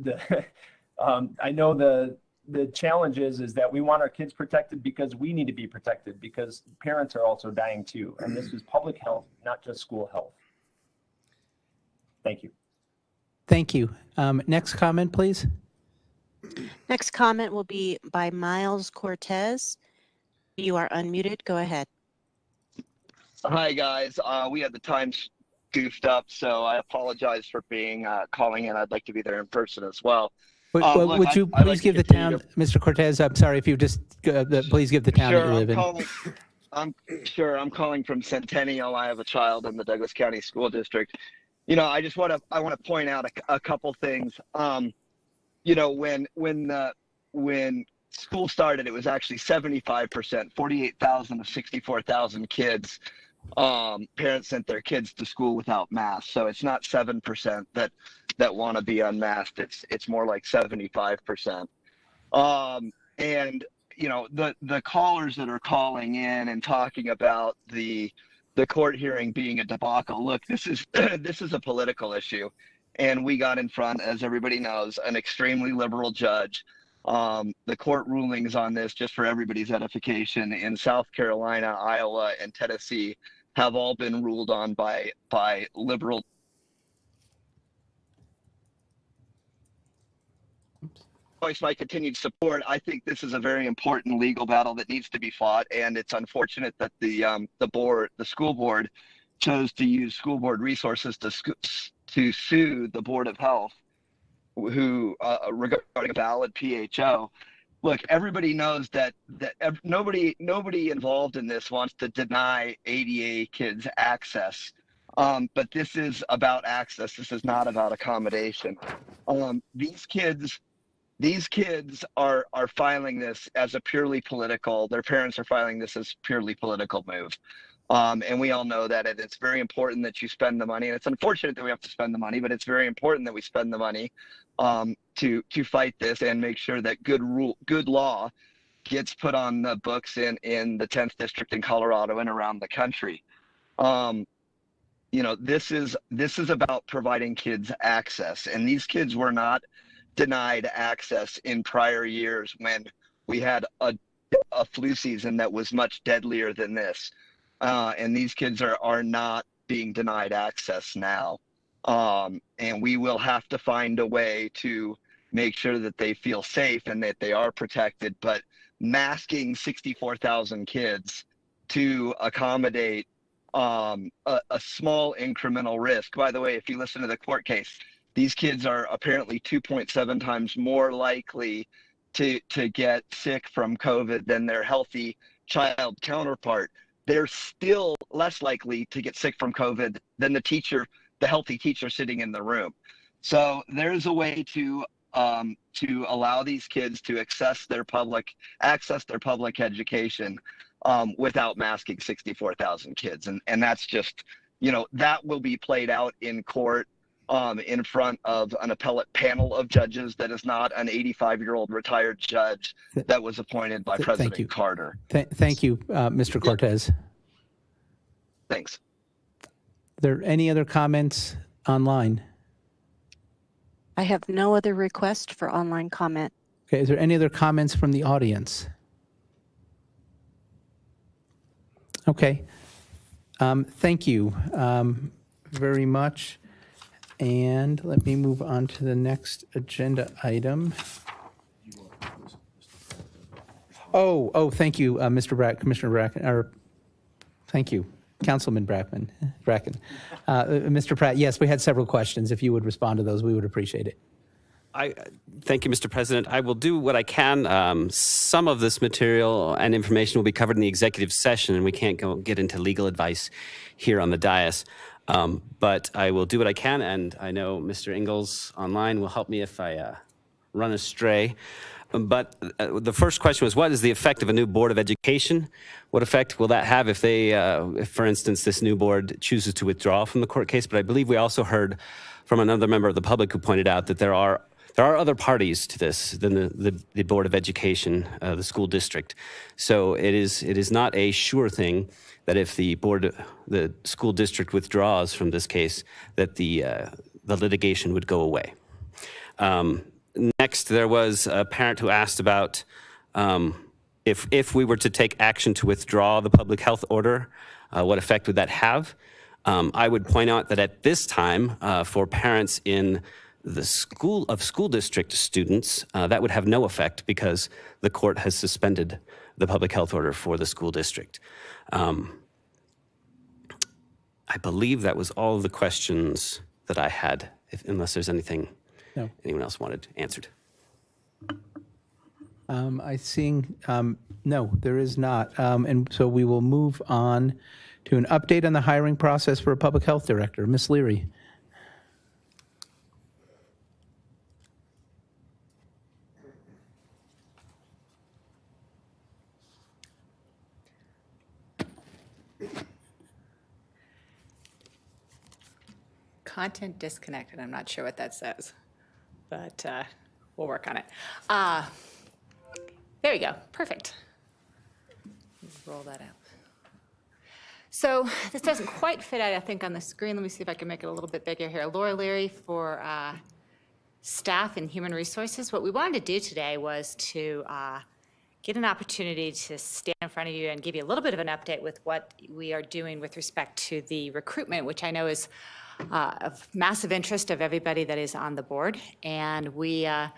challenge is that we want our kids protected because we need to be protected, because parents are also dying too. And this is public health, not just school health. Thank you. Thank you. Next comment, please. Next comment will be by Miles Cortez. You are unmuted. Go ahead. Hi, guys. We had the times goofed up, so I apologize for being calling in. I'd like to be there in person as well. Would you please give the town, Mr. Cortez? I'm sorry if you just please give the town that you live in. I'm calling from Centennial. I have a child in the Douglas County School District. You know, I want to point out a couple things. You know, when school started, it was actually 75%, 48,000 of 64,000 kids. Parents sent their kids to school without masks. So it's not 7% that want to be unmasked. It's more like 75%. And you know, the callers that are calling in and talking about the court hearing being a debacle. Look, this is this is a political issue, and we got in front, as everybody knows, an extremely liberal judge. The court rulings on this, just for everybody's edification, in South Carolina, Iowa, and Tennessee, have all been ruled on by liberal. Voice my continued support. I think this is a very important legal battle that needs to be fought, and it's unfortunate that the school board, chose to use school board resources to sue the Board of Health, who regarding a valid PHO. Look, everybody knows that nobody involved in this wants to deny ADA kids access. But this is about access. This is not about accommodation. These kids are filing this as a purely political, their parents are filing this as purely political move. And we all know that it's very important that you spend the money, and it's unfortunate that we have to spend the money, but it's very important that we spend the money to fight this and make sure that good law gets put on the books in the 10th district in Colorado and around the country. You know, this is about providing kids access, and these kids were not denied access in prior years when we had a flu season that was much deadlier than this. And these kids are not being denied access now. And we will have to find a way to make sure that they feel safe and that they are protected. But masking 64,000 kids to accommodate a small incremental risk. By the way, if you listen to the court case, these kids are apparently 2.7 times more likely to get sick from COVID than their healthy child counterpart. They're still less likely to get sick from COVID than the healthy teacher sitting in the room. So there's a way to allow these kids to access their public education without masking 64,000 kids. And that's just, you know, that will be played out in court in front of an appellate panel of judges that is not an 85-year-old retired judge that was appointed by President Carter. Thank you, Mr. Cortez. Thanks. Are there any other comments online? I have no other request for online comment. Okay, is there any other comments from the audience? Okay. Thank you very much. And let me move on to the next agenda item. Oh, thank you, Commissioner Bracken, or thank you, Councilman Bracken. Mr. Pratt, yes, we had several questions. If you would respond to those, we would appreciate it. Thank you, Mr. President. I will do what I can. Some of this material and information will be covered in the executive session, and we can't get into legal advice here on the dais. But I will do what I can, and I know Mr. Ingalls online will help me if I run astray. But the first question was, what is the effect of a new Board of Education? What effect will that have if they, if, for instance, this new board chooses to withdraw from the court case? But I believe we also heard from another member of the public who pointed out that there are other parties to this than the Board of Education, the school district. So it is not a sure thing that if the school district withdraws from this case, that the litigation would go away. Next, there was a parent who asked about if we were to take action to withdraw the public health order, what effect would that have? I would point out that at this time, for parents in the school district students, that would have no effect because the court has suspended the public health order for the school district. I believe that was all of the questions that I had, unless there's anything anyone else wanted answered. No, there is not. And so we will move on to an update on the hiring process for a public health director. Ms. Leary. content disconnected. I'm not sure what that says, but we'll work on it. There we go. Perfect. Roll that out. So this doesn't quite fit, I think, on the screen. Let me see if I can make it a little bit bigger here. Laura Leary for Staff and Human Resources. What we wanted to do today was to get an opportunity to stand in front of you and give you a little bit of an update with what we are doing with respect to the recruitment, which I know is of massive interest of everybody that is on the board. And we are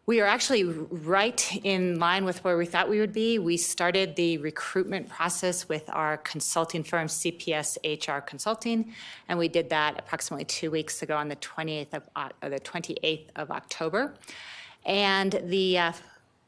actually right in line with where we thought we would be. We started the recruitment process with our consulting firm, CPS HR Consulting, and we did that approximately 2 weeks ago on the 28th of October. And the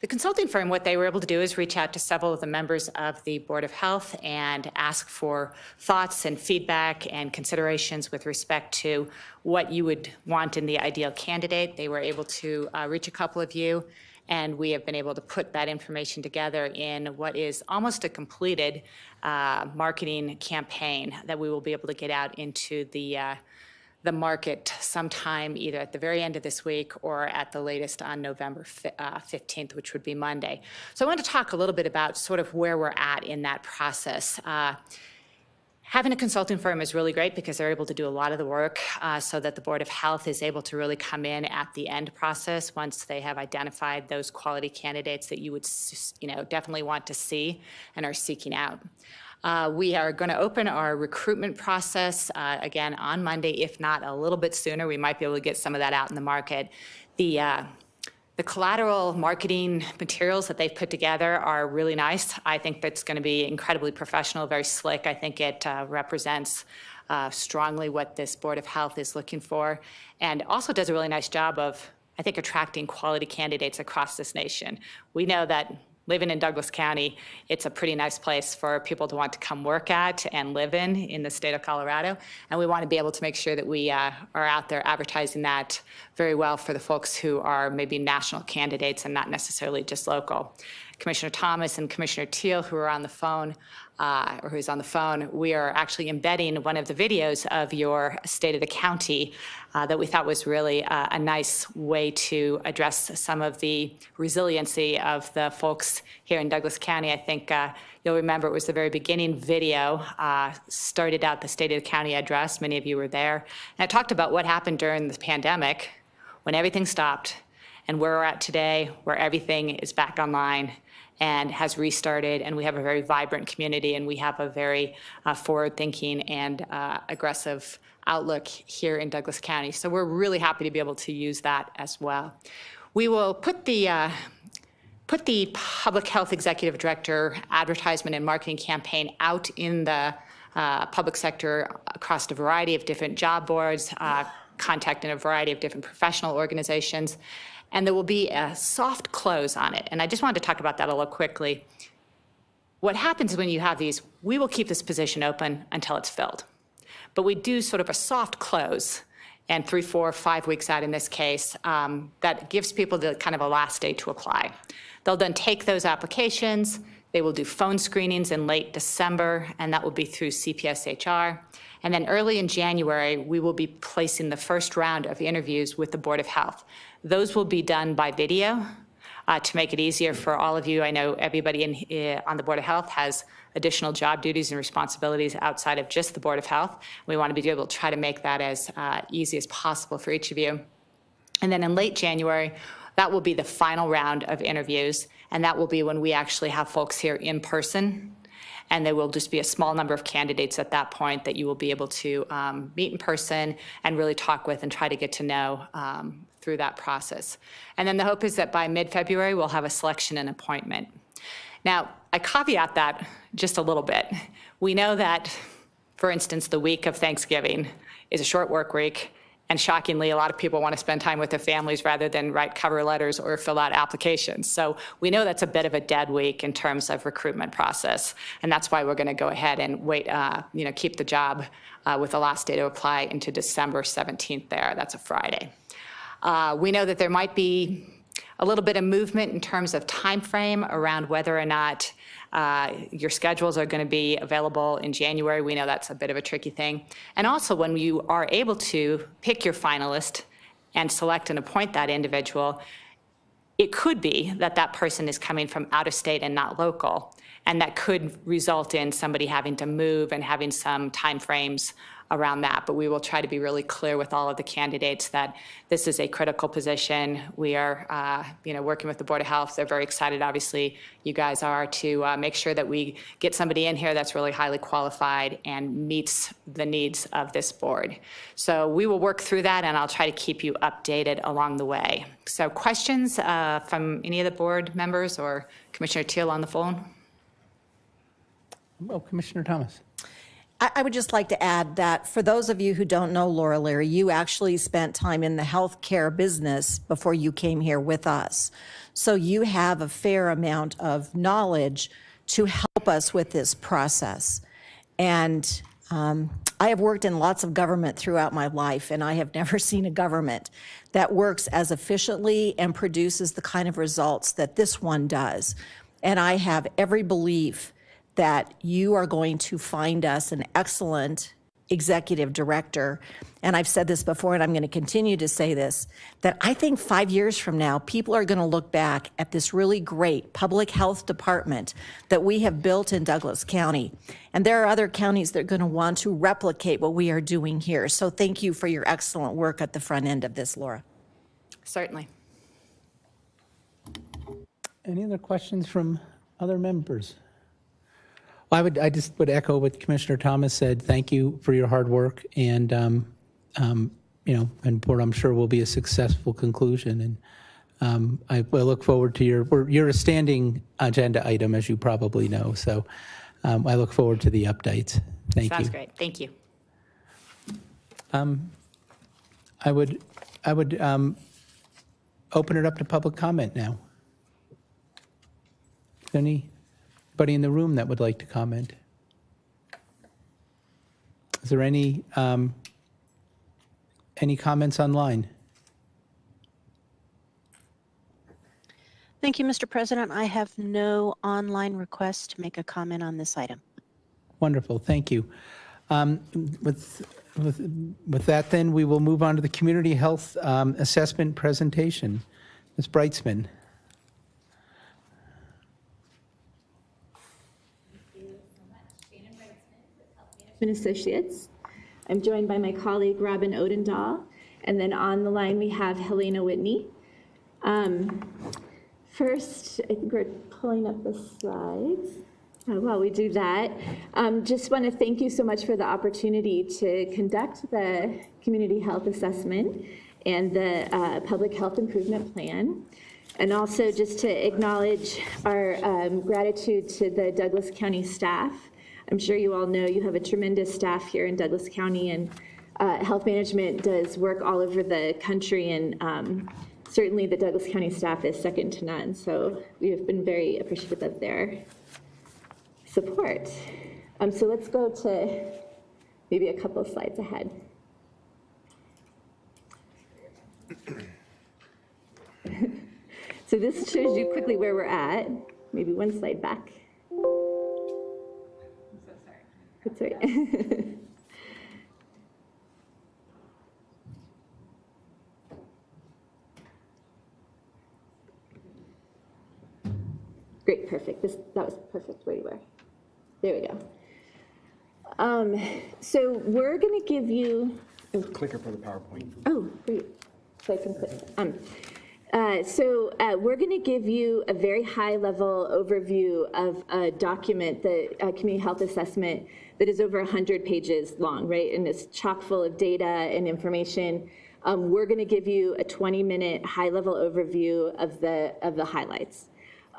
consulting firm, what they were able to do is reach out to several of the members of the Board of Health and ask for thoughts and feedback and considerations with respect to what you would want in the ideal candidate. They were able to reach a couple of you, and we have been able to put that information together in what is almost a completed marketing campaign that we will be able to get out into the market sometime either at the very end of this week or at the latest on November 15th, which would be Monday. So I want to talk a little bit about sort of where we're at in that process. Having a consulting firm is really great because they're able to do a lot of the work so that the Board of Health is able to really come in at the end process once they have identified those quality candidates that you would definitely want to see and are seeking out. We are going to open our recruitment process again on Monday, if not a little bit sooner. We might be able to get some of that out in the market. The collateral marketing materials that they've put together are really nice. I think that's going to be incredibly professional, very slick. I think it represents strongly what this Board of Health is looking for, and also does a really nice job of, I think, attracting quality candidates across this nation. We know that living in Douglas County, it's a pretty nice place for people to want to come work at and live in the state of Colorado. And we want to be able to make sure that we are out there advertising that very well for the folks who are maybe national candidates and not necessarily just local. Commissioner Thomas and Commissioner Teal, who are on the phone, or who's on the phone, we are actually embedding one of the videos of your State of the County that we thought was really a nice way to address some of the resiliency of the folks here in Douglas County. I think you'll remember it was the very beginning video, started out the State of the County address. Many of you were there. And it talked about what happened during the pandemic when everything stopped and where we're at today, where everything is back online and has restarted, and we have a very vibrant community, and we have a very forward-thinking and aggressive outlook here in Douglas County. So we're really happy to be able to use that as well. We will put the Public Health Executive Director Advertisement and Marketing campaign out in the public sector across a variety of different job boards, contacting a variety of different professional organizations. And there will be a soft close on it. And I just wanted to talk about that a little quickly. What happens when you have these, we will keep this position open until it's filled. But we do sort of a soft close, and 3, 4, 5 weeks out in this case, that gives people the kind of a last day to apply. They'll then take those applications. They will do phone screenings in late December, and that will be through CPS HR. And then early in January, we will be placing the first round of interviews with the Board of Health. Those will be done by video to make it easier for all of you. I know everybody on the Board of Health has additional job duties and responsibilities outside of just the Board of Health. We want to be able to try to make that as easy as possible for each of you. And then in late January, that will be the final round of interviews, and that will be when we actually have folks here in person. And there will just be a small number of candidates at that point that you will be able to meet in person and really talk with and try to get to know through that process. And then the hope is that by mid-February, we'll have a selection and appointment. Now, I caveat that just a little bit. We know that, for instance, the week of Thanksgiving is a short work week, and shockingly, a lot of people want to spend time with their families rather than write cover letters or fill out applications. So we know that's a bit of a dead week in terms of recruitment process, and that's why we're going to go ahead and wait, keep the job with the last day to apply into December 17th there. That's a Friday. We know that there might be a little bit of movement in terms of time frame around whether or not your schedules are going to be available in January. We know that's a bit of a tricky thing. And also when you are able to pick your finalist and select and appoint that individual, it could be that that person is coming from out of state and not local. And that could result in somebody having to move and having some timeframes around that. But we will try to be really clear with all of the candidates that this is a critical position. We are, working with the Board of Health. They're very excited, obviously, you guys are, to make sure that we get somebody in here that's really highly qualified and meets the needs of this board. So we will work through that, and I'll try to keep you updated along the way. So questions from any of the board members or Commissioner Teal on the phone? Oh, Commissioner Thomas. I would just like to add that for those of you who don't know Laura Leary, you actually spent time in the healthcare business before you came here with us. So you have a fair amount of knowledge to help us with this process. And I have worked in lots of government throughout my life, and I have never seen a government that works as efficiently and produces the kind of results that this one does. And I have every belief that you are going to find us an excellent executive director. And I've said this before, and I'm going to continue to say this, that I think 5 years from now, people are going to look back at this really great public health department that we have built in Douglas County. And there are other counties that are going to want to replicate what we are doing here. So thank you for your excellent work at the front end of this, Laura. Certainly. Any other questions from other members? Well, I just would echo what Commissioner Thomas said. Thank you for your hard work, and and board, I'm sure will be a successful conclusion. And I will look forward to you're a standing agenda item, as you probably know. So I look forward to the updates. Thank you. Sounds great. Thank you. I would open it up to public comment now. Is there anybody in the room that would like to comment? Is there any comments online? Thank you, Mr. President. I have no online requests to make a comment on this item. Wonderful, thank you. With that, then, we will move on to the community health assessment presentation. Ms. Brightsman. Associates. I'm joined by my colleague Robin Odendahl, and then on the line we have Helena Whitney. First, I think we're pulling up the slides. While we do that, just want to thank you so much for the opportunity to conduct the community health assessment and the public health improvement plan. And also just to acknowledge our gratitude to the Douglas County staff. I'm sure you all know you have a tremendous staff here in Douglas County, and health management does work all over the country, and certainly the Douglas County staff is second to none. So we have been very appreciative of their support. So let's go to maybe a couple of slides ahead. So this shows you quickly where we're at. Maybe one slide back. That's right. Great, perfect. That was perfect where you were. There we go. So we're going to give you. Clicker for the PowerPoint. Oh, great. So I can click. We're going to give you a very high-level overview of a document, the community health assessment, that is over 100 pages long, right? And it's chock full of data and information. We're going to give you a 20-minute high-level overview of the highlights,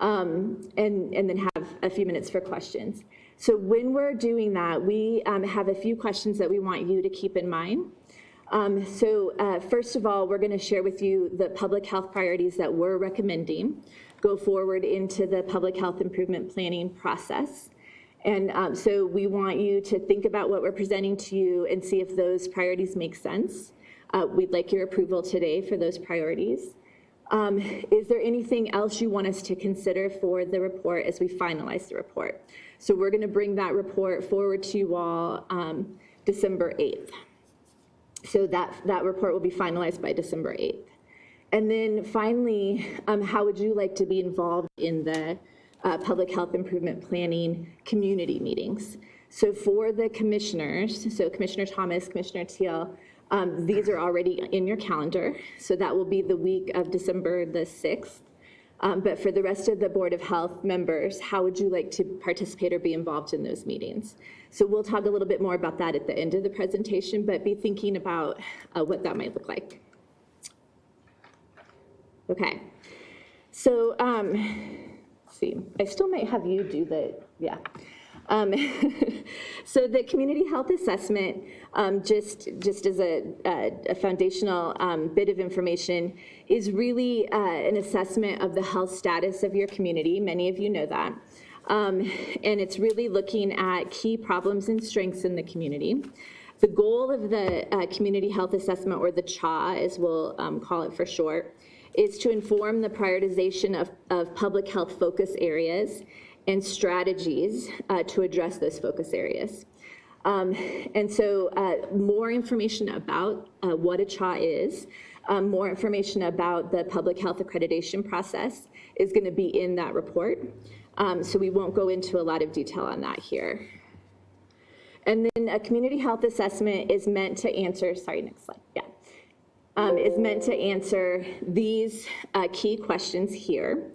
and then have a few minutes for questions. So when we're doing that, we have a few questions that we want you to keep in mind. First of all, we're going to share with you the public health priorities that we're recommending go forward into the public health improvement planning process. And so we want you to think about what we're presenting to you and see if those priorities make sense. We'd like your approval today for those priorities. Is there anything else you want us to consider for the report as we finalize the report? So we're going to bring that report forward to you all December 8th. So that report will be finalized by December 8th. And then finally, how would you like to be involved in the public health improvement planning community meetings? So for the commissioners, so Commissioner Thomas, Commissioner Teal, these are already in your calendar. So that will be the week of December the 6th. But for the rest of the Board of Health members, how would you like to participate or be involved in those meetings? So we'll talk a little bit more about that at the end of the presentation, but be thinking about what that might look like. Okay, so let's see, I still might have you do the, yeah. So the community health assessment, just as a foundational bit of information, is really an assessment of the health status of your community. Many of you know that. And it's really looking at key problems and strengths in the community. The goal of the community health assessment, or the CHA as we'll call it for short, is to inform the prioritization of public health focus areas and strategies to address those focus areas. And so more information about what a CHA is, more information about the public health accreditation process is going to be in that report. So we won't go into a lot of detail on that here. And then a community health assessment is meant to answer, sorry, next slide, yeah. Is meant to answer these key questions here.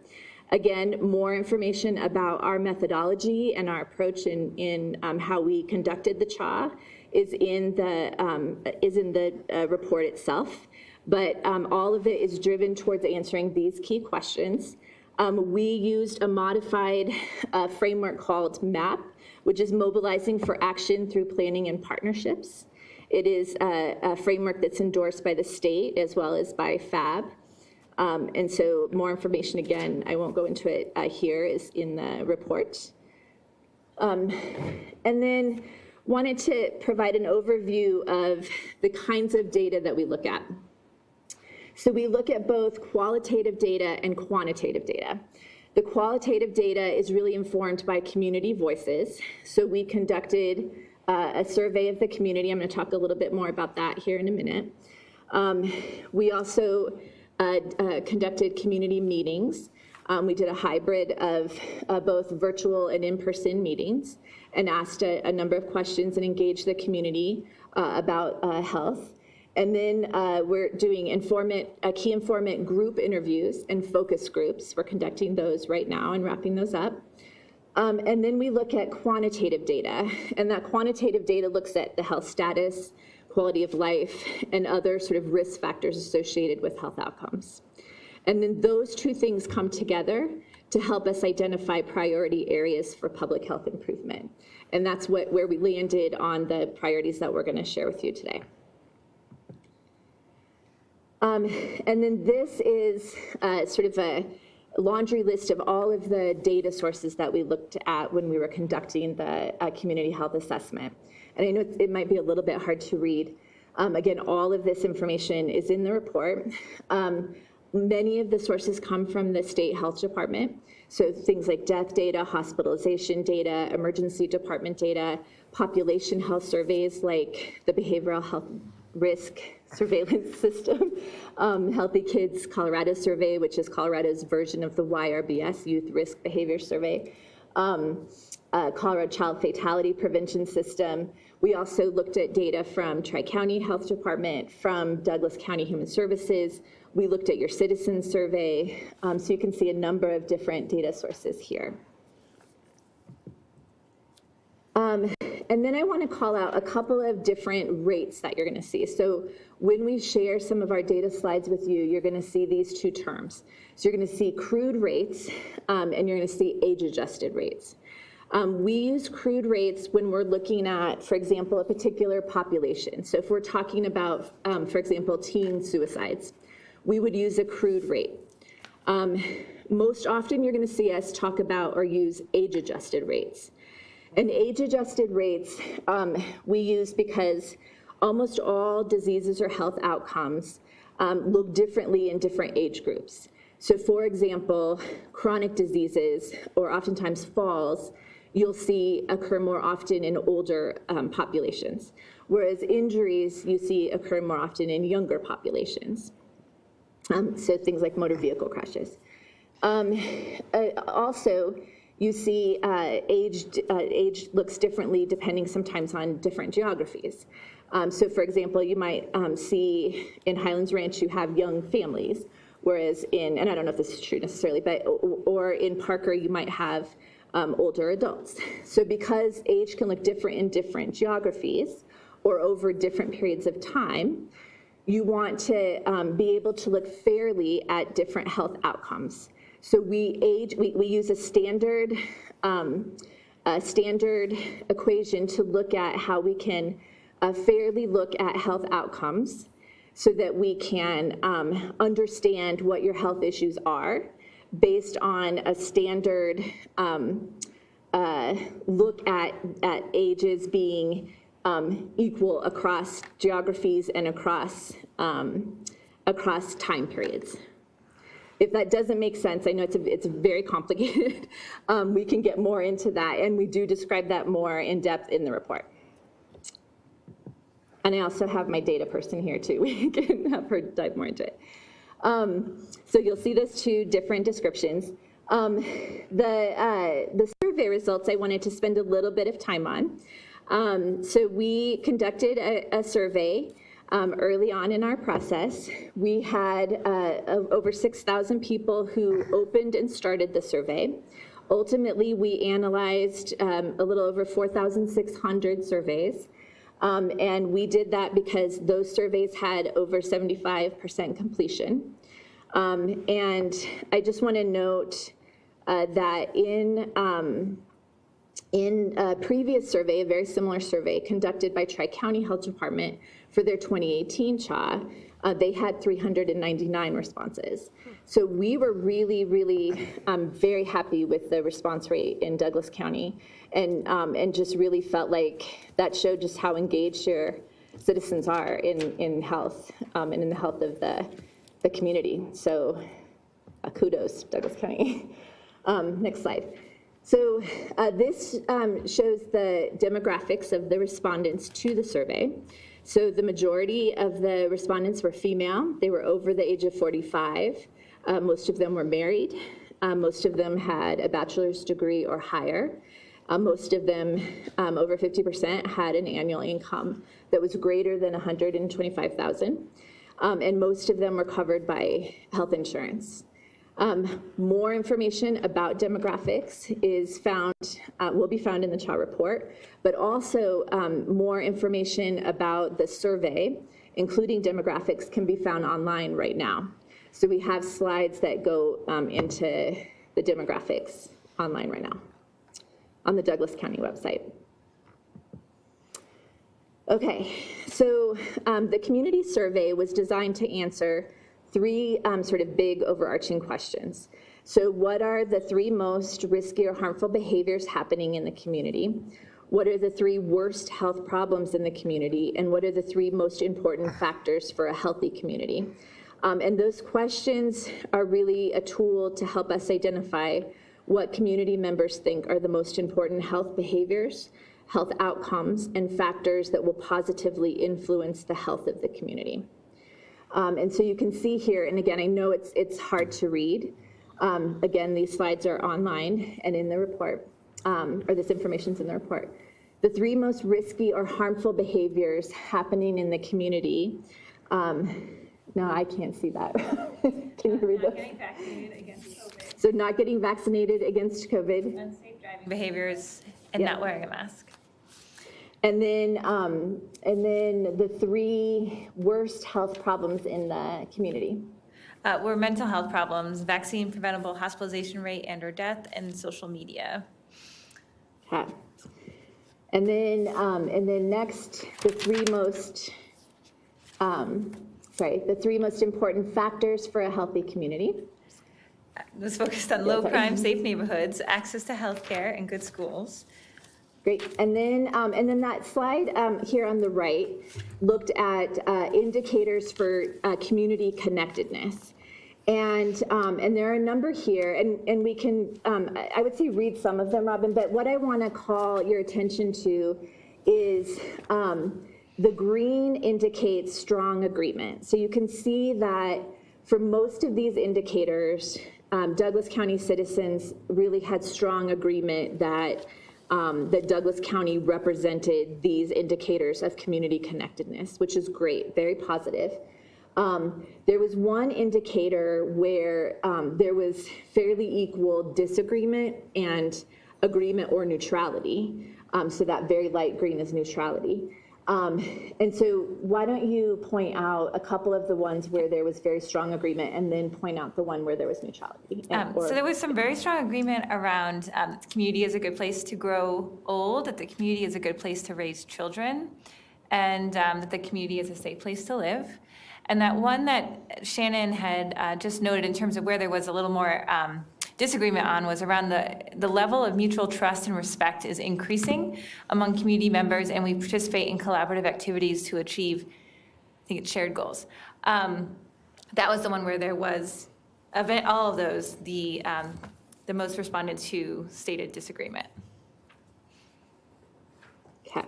Again, more information about our methodology and our approach in how we conducted the CHA is in the report itself, but all of it is driven towards answering these key questions. We used a modified framework called MAP, which is Mobilizing for Action Through Planning and Partnerships. It is a framework that's endorsed by the state as well as by FAB. And so more information, again, I won't go into it here, is in the report. And then wanted to provide an overview of the kinds of data that we look at. So we look at both qualitative data and quantitative data. The qualitative data is really informed by community voices. So we conducted a survey of the community. I'm going to talk a little bit more about that here in a minute. We also conducted community meetings. We did a hybrid of both virtual and in-person meetings and asked a number of questions and engaged the community about health. And then we're doing key informant group interviews and focus groups. We're conducting those right now and wrapping those up. And then we look at quantitative data, and that quantitative data looks at the health status, quality of life, and other sort of risk factors associated with health outcomes. And then those two things come together to help us identify priority areas for public health improvement. And that's where we landed on the priorities that we're going to share with you today. And then this is sort of a laundry list of all of the data sources that we looked at when we were conducting the community health assessment. And I know it might be a little bit hard to read. Again, all of this information is in the report. Many of the sources come from the state health department. So things like death data, hospitalization data, emergency department data, population health surveys like the behavioral health risk surveillance system, Healthy Kids Colorado survey, which is Colorado's version of the YRBS, Youth Risk Behavior Survey, Colorado Child Fatality Prevention System. We also looked at data from Tri-County Health Department, from Douglas County Human Services. We looked at your citizen survey. So you can see a number of different data sources here. And then I want to call out a couple of different rates that you're going to see. So when we share some of our data slides with you, you're going to see these two terms. So you're going to see crude rates and you're going to see age-adjusted rates. We use crude rates when we're looking at, for example, a particular population. So if we're talking about, for example, teen suicides, we would use a crude rate. Most often you're going to see us talk about or use age-adjusted rates. And age-adjusted rates we use because almost all diseases or health outcomes look differently in different age groups. So for example, chronic diseases or oftentimes falls, you'll see occur more often in older populations, whereas injuries you see occur more often in younger populations. So things like motor vehicle crashes. Also, you see age looks differently depending sometimes on different geographies. So for example, you might see in Highlands Ranch you have young families, whereas in, and I don't know if this is true necessarily, but or in Parker you might have older adults. So because age can look different in different geographies or over different periods of time, you want to be able to look fairly at different health outcomes. So we use a standard equation to look at how we can fairly look at health outcomes so that we can understand what your health issues are based on a standard look at ages being equal across geographies and across time periods. If that doesn't make sense, I know it's very complicated. We can get more into that, and we do describe that more in depth in the report. And I also have my data person here too. We can have her dive more into it. So you'll see those two different descriptions. The survey results I wanted to spend a little bit of time on. So we conducted a survey early on in our process. We had over 6,000 people who opened and started the survey. Ultimately, we analyzed a little over 4,600 surveys. And we did that because those surveys had over 75% completion. And I just want to note that in a previous survey, a very similar survey conducted by Tri-County Health Department for their 2018 CHA, they had 399 responses. So we were really, really very happy with the response rate in Douglas County, and just really felt like that showed just how engaged your citizens are in health and in the health of the community. So kudos, Douglas County. Next slide. So this shows the demographics of the respondents to the survey. So the majority of the respondents were female. They were over the age of 45. Most of them were married. Most of them had a bachelor's degree or higher. Most of them, over 50%, had an annual income that was greater than $125,000. And most of them were covered by health insurance. More information about demographics is found, will be found in the CHA report, but also more information about the survey, including demographics, can be found online right now. So we have slides that go into the demographics online right now on the Douglas County website. Okay, so the community survey was designed to answer three sort of big overarching questions. So what are the three most risky or harmful behaviors happening in the community? What are the three worst health problems in the community? And what are the three most important factors for a healthy community? And those questions are really a tool to help us identify what community members think are the most important health behaviors, health outcomes, and factors that will positively influence the health of the community. And so you can see here, and again, I know it's hard to read. Again, these slides are online and in the report, or this information's in the report. The three most risky or harmful behaviors happening in the community. No, I can't see that. Can you read those? Getting vaccinated against COVID. So not getting vaccinated against COVID. Unsafe driving behaviors and Yeah. not wearing a mask. And then the three worst health problems in the community. Were mental health problems, vaccine preventable hospitalization rate and or death, and social media. Okay. And then next, the three most important factors for a healthy community. It was focused on low crime, safe neighborhoods, access to healthcare and good schools, Great. And then that slide here on the right looked at indicators for community connectedness. And there are a number here, and we can, I would say read some of them, Robin, but what I want to call your attention to is the green indicates strong agreement. So you can see that for most of these indicators, Douglas County citizens really had strong agreement that that Douglas County represented these indicators of community connectedness, which is great, very positive. There was one indicator where there was fairly equal disagreement and agreement or neutrality. So that very light green is neutrality. And so why don't you point out a couple of the ones where there was very strong agreement and then point out the one where there was neutrality? So there was some very strong agreement around the community is a good place to grow old, that the community is a good place to raise children, and that the community is a safe place to live. And that one that Shannon had just noted in terms of where there was a little more disagreement on was around the level of mutual trust and respect is increasing among community members, and we participate in collaborative activities to achieve, I think it's shared goals. That was the one where there was, of all of those, the most responded to stated disagreement. Okay.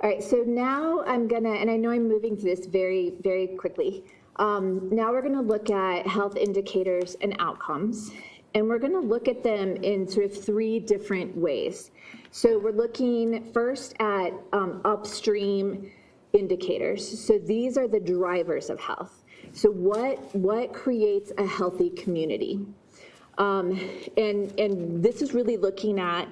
All right, so now I'm gonna, and I know I'm moving through this very, very quickly. Now we're gonna look at health indicators and outcomes, and we're gonna look at them in sort of three different ways. So we're looking first at upstream indicators. So these are the drivers of health. So what creates a healthy community? And this is really looking at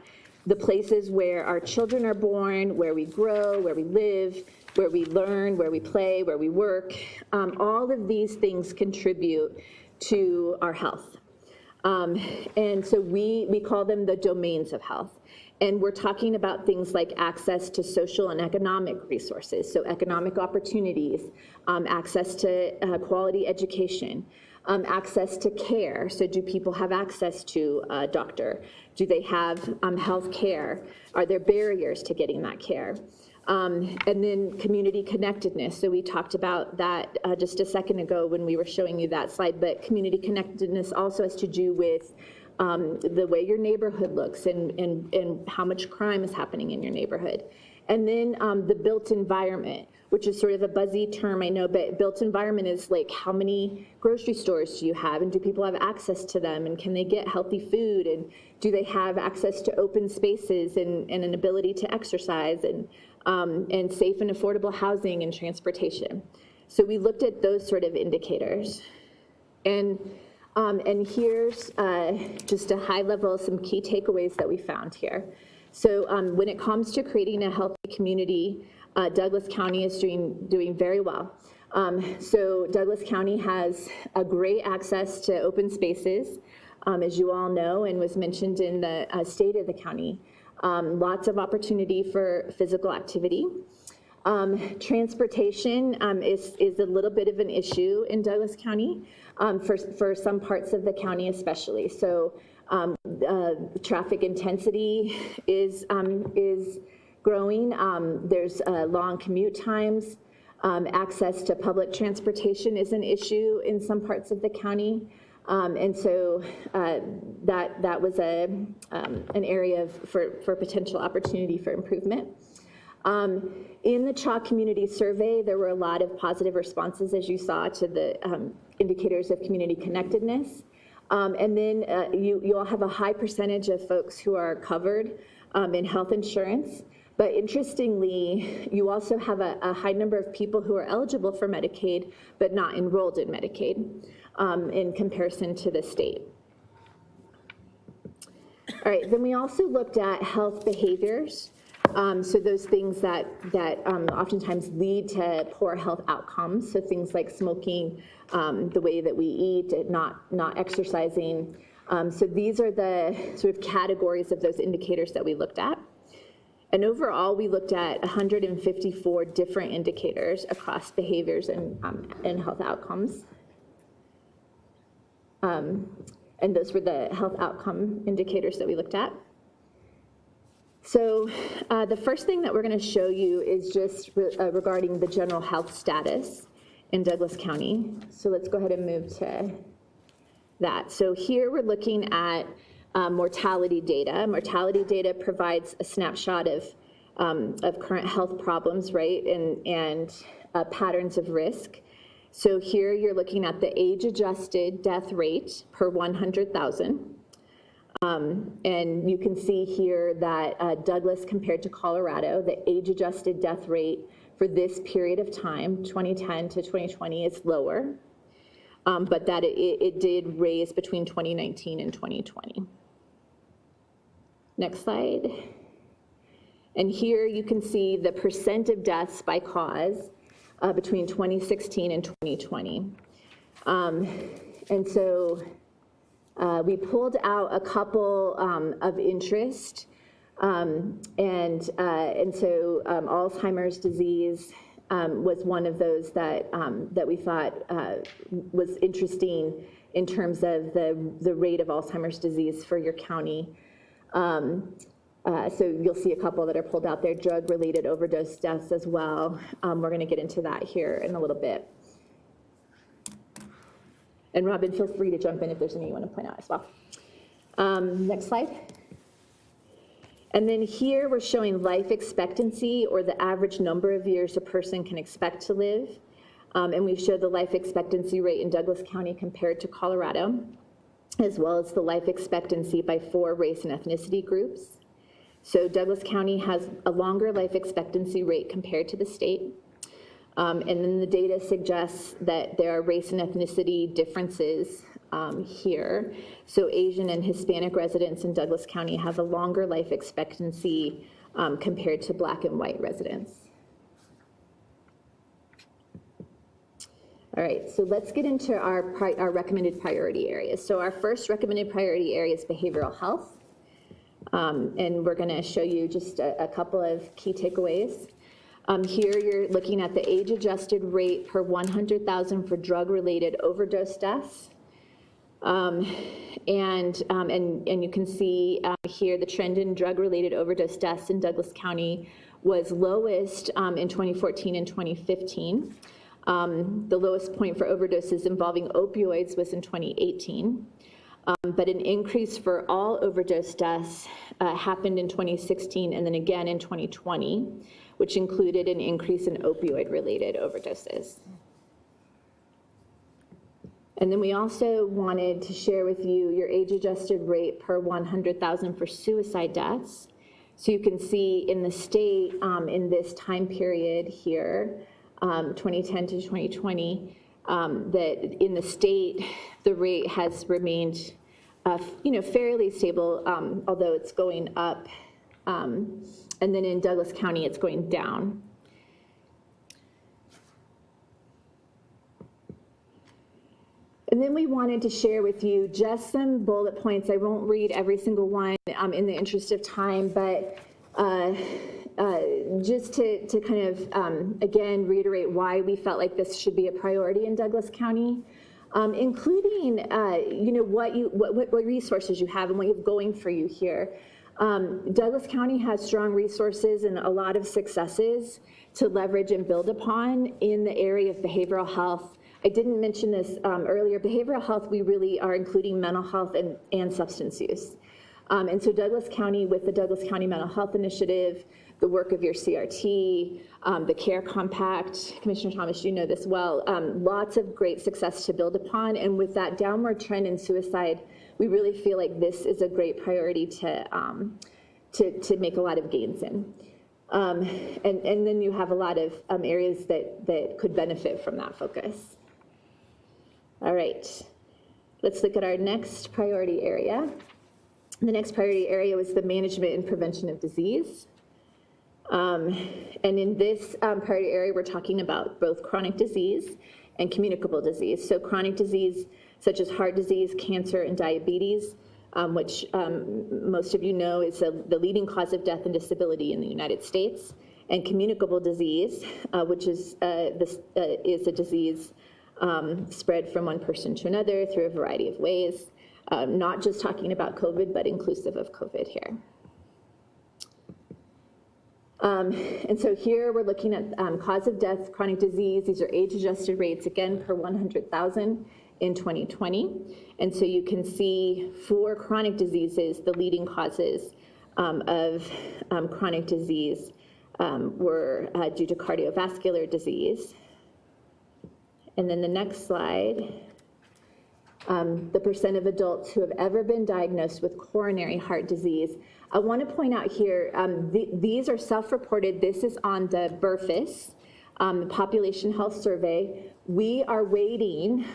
the places where our children are born, where we grow, where we live, where we learn, where we play, where we work. All of these things contribute to our health. And so we call them the domains of health. And we're talking about things like access to social and economic resources, so economic opportunities, access to quality education, access to care. So do people have access to a doctor? Do they have health care? Are there barriers to getting that care? And then community connectedness. So we talked about that just a second ago when we were showing you that slide, but community connectedness also has to do with the way your neighborhood looks and how much crime is happening in your neighborhood. And then the built environment, which is sort of a buzzy term, I know, but built environment is like how many grocery stores do you have, and do people have access to them, and can they get healthy food, and do they have access to open spaces and an ability to exercise, and safe and affordable housing and transportation. So we looked at those sort of indicators. And here's just a high level, some key takeaways that we found here. So when it comes to creating a healthy community, Douglas County is doing very well. So Douglas County has a great access to open spaces, as you all know, and was mentioned in the state of the county. Lots of opportunity for physical activity. Transportation is a little bit of an issue in Douglas County, for some parts of the county especially. So traffic intensity is growing. There's long commute times. Access to public transportation is an issue in some parts of the county. And so that was an area for potential opportunity for improvement. In the Chalk Community Survey, there were a lot of positive responses, as you saw, to the indicators of community connectedness. And then you all have a high percentage of folks who are covered in health insurance. But interestingly, you also have a high number of people who are eligible for Medicaid, but not enrolled in Medicaid in comparison to the state. All right, then we also looked at health behaviors. So those things that oftentimes lead to poor health outcomes. So things like smoking, the way that we eat, not exercising. So these are the sort of categories of those indicators that we looked at. And overall, we looked at 154 different indicators across behaviors and health outcomes. And those were the health outcome indicators that we looked at. So the first thing that we're going to show you is just regarding the general health status in Douglas County. So let's go ahead and move to that. So here we're looking at mortality data. Mortality data provides a snapshot of current health problems, right, and patterns of risk. So here you're looking at the age-adjusted death rate per 100,000. And you can see here that Douglas compared to Colorado, the age-adjusted death rate for this period of time, 2010 to 2020, is lower, but that it did raise between 2019 and 2020. Next slide. And here you can see the percent of deaths by cause between 2016 and 2020. And so we pulled out a couple of interest, and so Alzheimer's disease was one of those that we thought was interesting in terms of the rate of Alzheimer's disease for your county. So you'll see a couple that are pulled out there, drug-related overdose deaths as well. We're going to get into that here in a little bit. And Robin, feel free to jump in if there's any you want to point out as well. Next slide. And then here we're showing life expectancy, or the average number of years a person can expect to live. And we showed the life expectancy rate in Douglas County compared to Colorado, as well as the life expectancy by 4 race and ethnicity groups. So Douglas County has a longer life expectancy rate compared to the state. And then the data suggests that there are race and ethnicity differences here. So Asian and Hispanic residents in Douglas County have a longer life expectancy compared to Black and white residents. All right, so let's get into our recommended priority areas. So our first recommended priority area is behavioral health. And we're gonna show you just a couple of key takeaways. Here you're looking at the age-adjusted rate per 100,000 for drug-related overdose deaths. And you can see here the trend in drug-related overdose deaths in Douglas County was lowest in 2014 and 2015. The lowest point for overdoses involving opioids was in 2018. But an increase for all overdose deaths happened in 2016 and then again in 2020, which included an increase in opioid-related overdoses. And then we also wanted to share with you your age-adjusted rate per 100,000 for suicide deaths. So you can see in the state, in this time period here, 2010 to 2020, that in the state, the rate has remained, fairly stable, although it's going up. And then in Douglas County, it's going down. And then we wanted to share with you just some bullet points. I won't read every single one in the interest of time, but just to kind of, again, reiterate why we felt like this should be a priority in Douglas County, including, what resources you have and what you have going for you here. Douglas County has strong resources and a lot of successes to leverage and build upon in the area of behavioral health. I didn't mention this earlier. Behavioral health, we really are including mental health and substance use. And so Douglas County, with the Douglas County Mental Health Initiative, the work of your CRT, the CARE Compact, Commissioner Thomas, you know this well, lots of great success to build upon. And with that downward trend in suicide, we really feel like this is a great priority to make a lot of gains in. And then you have a lot of areas that could benefit from that focus. All right, let's look at our next priority area. The next priority area was the management and prevention of disease. And in this priority area, we're talking about both chronic disease and communicable disease. So chronic disease, such as heart disease, cancer, and diabetes, which most of you know is the leading cause of death and disability in the United States. And communicable disease, which is a disease spread from one person to another through a variety of ways. Not just talking about COVID, but inclusive of COVID here. And so here we're looking at cause of death, chronic disease. These are age-adjusted rates, again, per 100,000 in 2020. And so you can see for chronic diseases, the leading causes of chronic disease were due to cardiovascular disease. And then the next slide, the percent of adults who have ever been diagnosed with coronary heart disease. I want to point out here, these are self-reported. This is on the BRFIS, Population Health Survey. We are waiting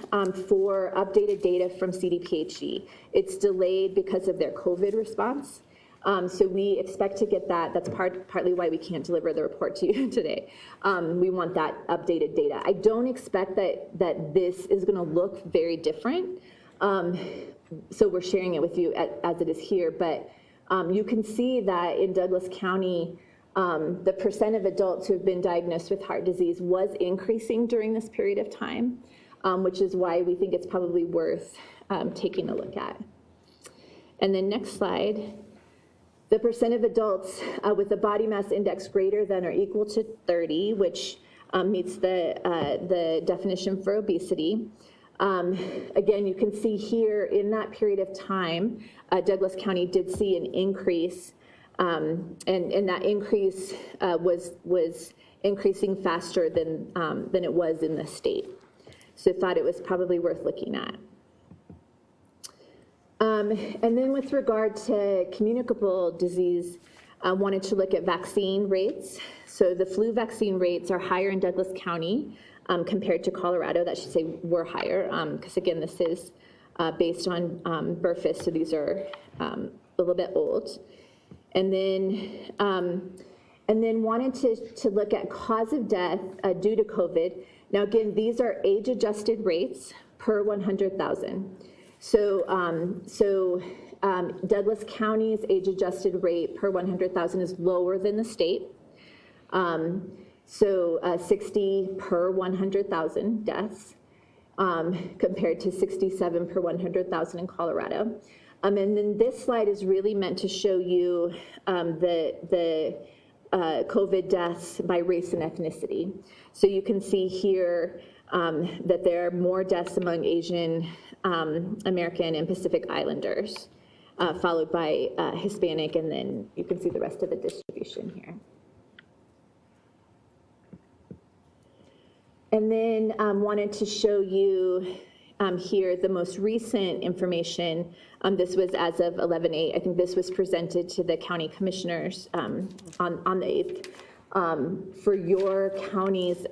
for updated data from CDPHE. It's delayed because of their COVID response. So we expect to get that. That's partly why we can't deliver the report to you today. We want that updated data. I don't expect that this is going to look very different. So we're sharing it with you as it is here. But you can see that in Douglas County, the percent of adults who have been diagnosed with heart disease was increasing during this period of time, which is why we think it's probably worth taking a look at. And then next slide. The percent of adults with a body mass index greater than or equal to 30, which meets the definition for obesity. Again, you can see here in that period of time, Douglas County did see an increase, and that increase was increasing faster than it was in the state. So thought it was probably worth looking at. And then with regard to communicable disease, I wanted to look at vaccine rates. So the flu vaccine rates are higher in Douglas County compared to Colorado. That should say were higher, because again, this is based on BRFIS, so these are a little bit old. And then wanted to look at cause of death due to COVID. Now again, these are age-adjusted rates per 100,000. So, Douglas County's age-adjusted rate per 100,000 is lower than the state. 60 per 100,000 deaths compared to 67 per 100,000 in Colorado. And then this slide is really meant to show you the COVID deaths by race and ethnicity. So you can see here that there are more deaths among Asian American and Pacific Islanders, followed by Hispanic, and then you can see the rest of the distribution here. And then wanted to show you here the most recent information. This was as of 11/8. I think this was presented to the county commissioners on the 8th. For your county's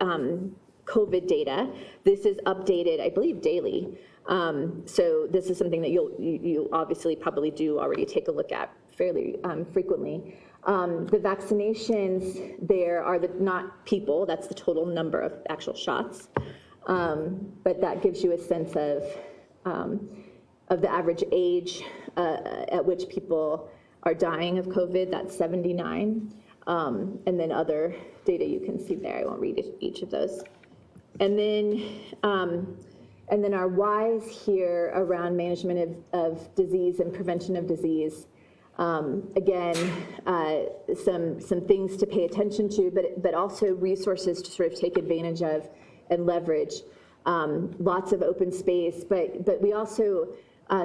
COVID data, this is updated, I believe, daily. So this is something that you obviously probably do already take a look at fairly frequently. The vaccinations there are not people, that's the total number of actual shots. But that gives you a sense of the average age at which people are dying of COVID, that's 79. And then other data you can see there, I won't read each of those. And then our whys here around management of disease and prevention of disease. Again, some things to pay attention to, but also resources to sort of take advantage of and leverage. Lots of open space, but we also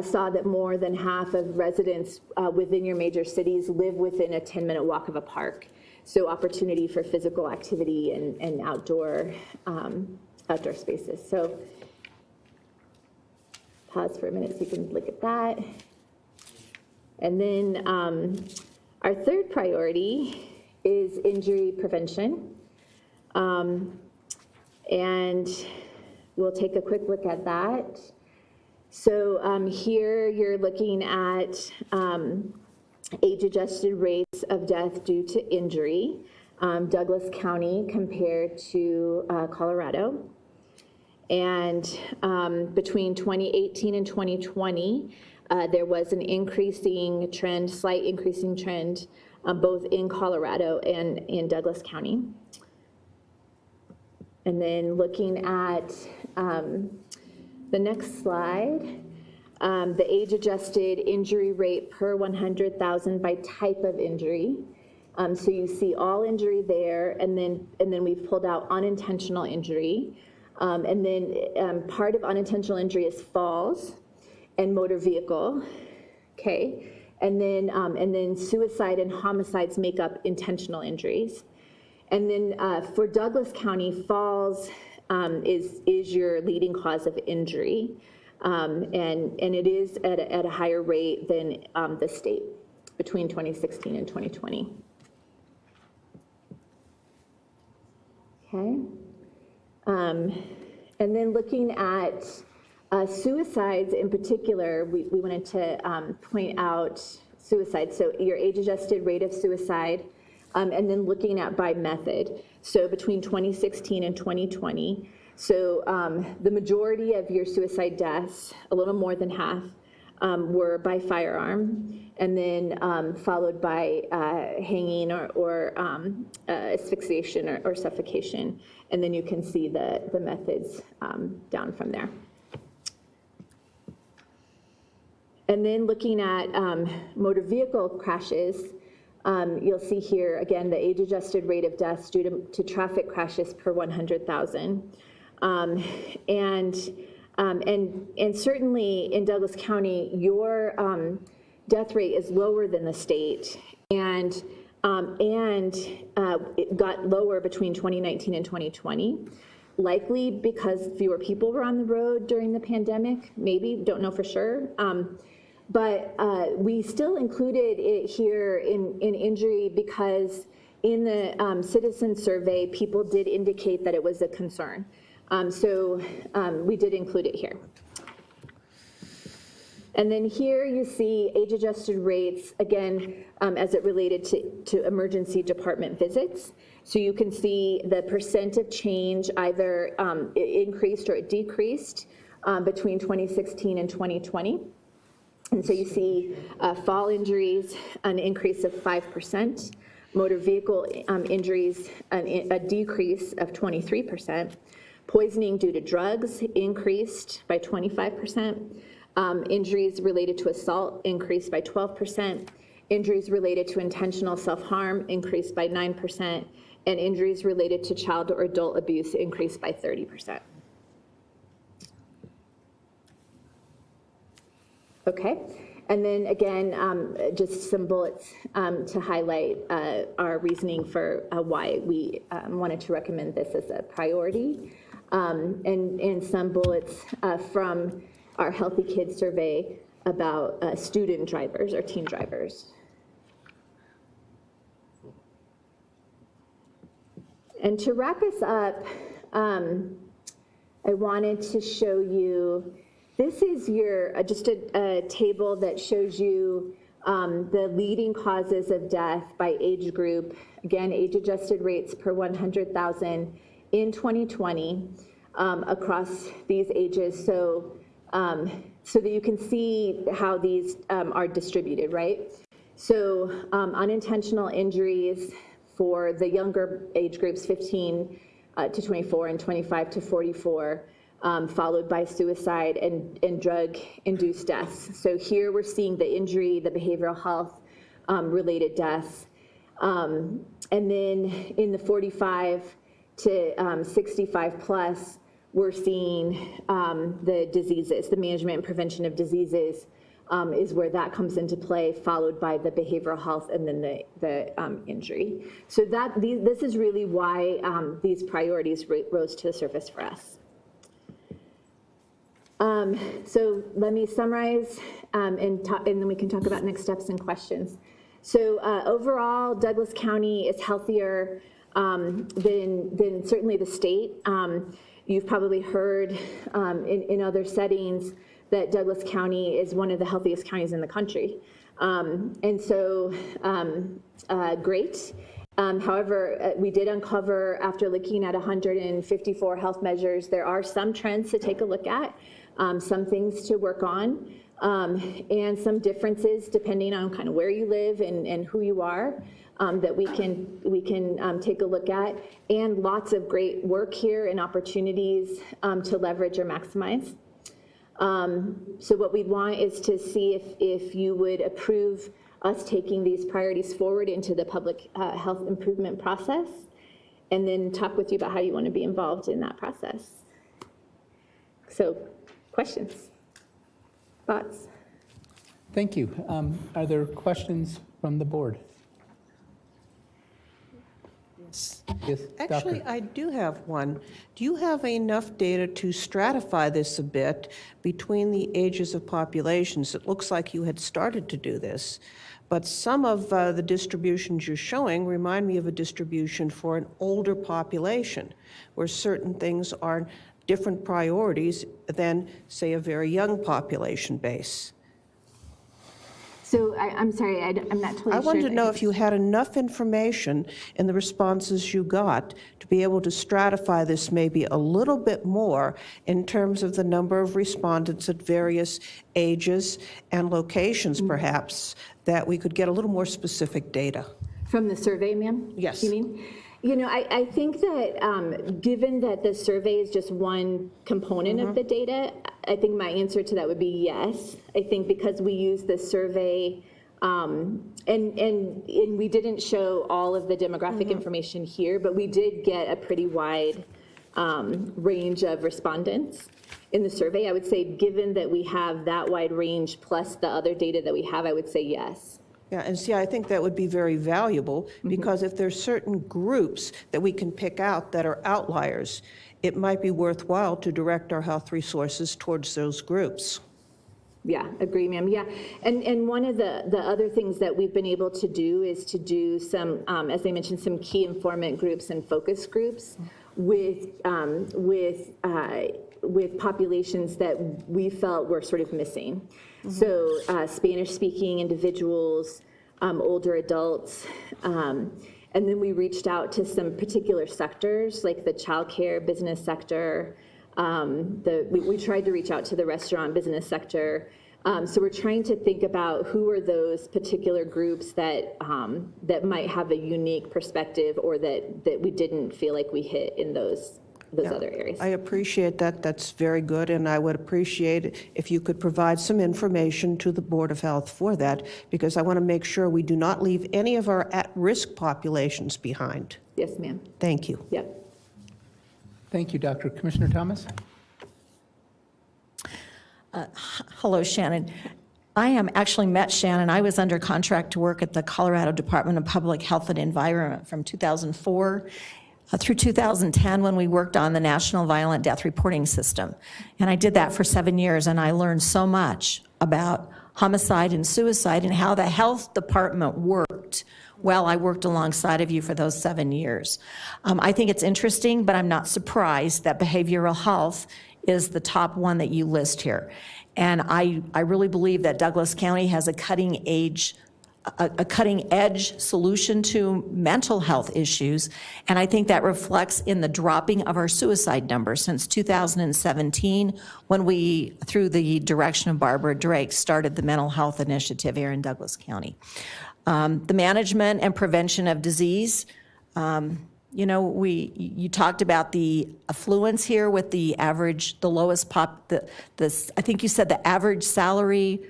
saw that more than half of residents within your major cities live within a 10-minute walk of a park. So opportunity for physical activity and outdoor spaces. So pause for a minute so you can look at that. And then our third priority is injury prevention. And we'll take a quick look at that. So here you're looking at age-adjusted rates of death due to injury, Douglas County compared to Colorado. And between 2018 and 2020, there was an increasing trend, slight increasing trend, both in Colorado and in Douglas County. And then looking at the next slide, the age-adjusted injury rate per 100,000 by type of injury. So you see all injury there, and then we've pulled out unintentional injury. And then part of unintentional injury is falls and motor vehicle, okay? And then suicide and homicides make up intentional injuries. And then for Douglas County, falls is your leading cause of injury. And it is at a higher rate than the state between 2016 and 2020. Okay. And then looking at suicides in particular, we wanted to point out suicide. So your age-adjusted rate of suicide, and then looking at by method. So between 2016 and 2020, so the majority of your suicide deaths, a little more than half, were by firearm, and then followed by hanging or asphyxiation or suffocation. And then you can see the methods down from there. And then looking at motor vehicle crashes, you'll see here, again, the age-adjusted rate of deaths due to traffic crashes per 100,000. And certainly in Douglas County, your death rate is lower than the state, and it got lower between 2019 and 2020, likely because fewer people were on the road during the pandemic, maybe, don't know for sure. But we still included it here in injury because in the citizen survey, people did indicate that it was a concern. So we did include it here. And then here you see age-adjusted rates, again, as it related to emergency department visits. So you can see the percent of change either it increased or it decreased between 2016 and 2020. And so you see fall injuries, an increase of 5%, motor vehicle injuries, a decrease of 23%, poisoning due to drugs increased by 25%, injuries related to assault increased by 12%, injuries related to intentional self-harm increased by 9%, and injuries related to child or adult abuse increased by 30%. Okay, and then again, just some bullets to highlight our reasoning for why we wanted to recommend this as a priority, and some bullets from our Healthy Kids survey about student drivers or teen drivers. And to wrap us up, I wanted to show you, this is your just a table that shows you the leading causes of death by age group. Again, age-adjusted rates per 100,000 in 2020 across these ages. So, so that you can see how these are distributed, right? So unintentional injuries for the younger age groups, 15 to 24 and 25 to 44, followed by suicide and drug-induced deaths. So here we're seeing the injury, the behavioral health related deaths. And then in the 45 to 65 plus, we're seeing the diseases, the management and prevention of diseases is where that comes into play, followed by the behavioral health and then the injury. So this is really why these priorities rose to the surface for us. So let me summarize and then we can talk about next steps and questions. So overall, Douglas County is healthier than certainly the state. You've probably heard in other settings that Douglas County is one of the healthiest counties in the country. And so great. However, we did uncover, after looking at 154 health measures, there are some trends to take a look at, some things to work on, and some differences depending on kind of where you live and who you are. That we can take a look at, and lots of great work here and opportunities to leverage or maximize. So what we'd want is to see if you would approve us taking these priorities forward into the public health improvement process, and then talk with you about how you want to be involved in that process. So, questions? Thoughts? Thank you. Are there questions from the board? Yes, Actually, Doctor. I do have one. Do you have enough data to stratify this a bit between the ages of populations? It looks like you had started to do this, but some of the distributions you're showing remind me of a distribution for an older population, where certain things are different priorities than, say, a very young population base. So I'm sorry, I'm not totally sure. I wanted to know if you had enough information in the responses you got to be able to stratify this maybe a little bit more in terms of the number of respondents at various ages and locations, perhaps, that we could get a little more specific data. From the survey, ma'am? Yes. You mean? You know, I think that given that the survey is just one component of the data, I think my answer to that would be yes. I think because we use the survey, and we didn't show all of the demographic information here, but we did get a pretty wide range of respondents in the survey. I would say given that we have that wide range plus the other data that we have, I would say yes. Yeah, and see, I think that would be very valuable, because if there's certain groups that we can pick out that are outliers, it might be worthwhile to direct our health resources towards those groups. Yeah, agree, ma'am. Yeah, and one of the other things that we've been able to do is to do some, as I mentioned, some key informant groups and focus groups with populations that we felt were sort of missing. So Spanish-speaking individuals, older adults, and then we reached out to some particular sectors like the childcare business sector. We tried to reach out to the restaurant business sector. So we're trying to think about who are those particular groups that that might have a unique perspective, or that we didn't feel like we hit in those other areas. I appreciate that. That's very good, and I would appreciate it if you could provide some information to the Board of Health for that, because I want to make sure we do not leave any of our at-risk populations behind. Yes, ma'am. Thank you. Yep. Thank you, Doctor. Commissioner Thomas? Hello, Shannon. I am actually met Shannon. I was under contract to work at the Colorado Department of Public Health and Environment from 2004 through 2010, when we worked on the National Violent Death Reporting System. And I did that for 7 years, and I learned so much about homicide and suicide and how the health department worked while I worked alongside of you for those 7 years. I think it's interesting, but I'm not surprised that behavioral health is the top one that you list here. And I really believe that Douglas County has a cutting edge solution to mental health issues, and I think that reflects in the dropping of our suicide numbers since 2017, when we, through the direction of Barbara Drake, started the mental health initiative here in Douglas County. The management and prevention of disease, you know, you talked about the affluence here with the average, the lowest I think you said the average salary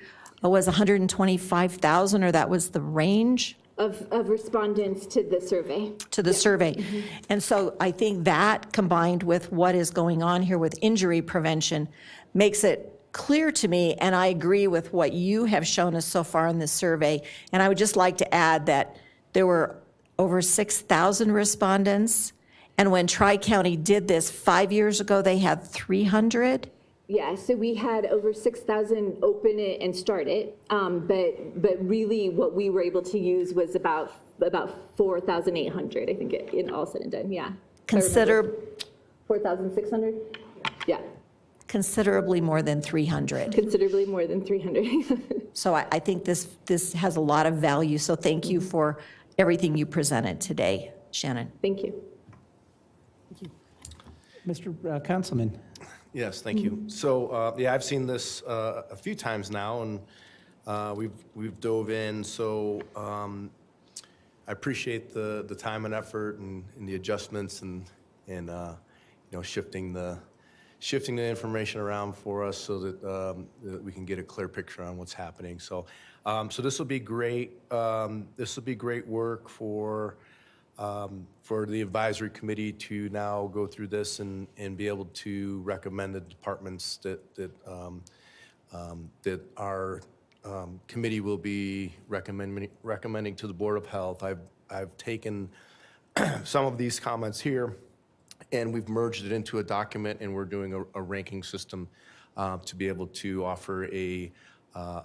was $125,000, or that was the range? Of respondents to the survey. To the survey. And so I think that, combined with what is going on here with injury prevention, makes it clear to me, and I agree with what you have shown us so far in this survey. And I would just like to add that there were over 6,000 respondents, and when Tri-County did this 5 years ago, they had 300. Yeah, so we had over 6,000 open it and start it, but really what we were able to use was about 4,800, I think, in all said and done, yeah. Consider 4,600? Yeah. Considerably more than 300. Considerably more than 300. So I think this has a lot of value, so thank you for everything you presented today, Shannon. Thank you. Mr. Councilman. Yes, thank you. So, yeah, I've seen this a few times now, and we've dove in. So I appreciate the time and effort and the adjustments and you know, shifting the shifting the information around for us so that we can get a clear picture on what's happening. So, so this will be great. This will be great work for the advisory committee to now go through this and be able to recommend the departments that our committee will be recommending to the Board of Health. I've taken some of these comments here and we've merged it into a document, and we're doing a ranking system to be able to offer a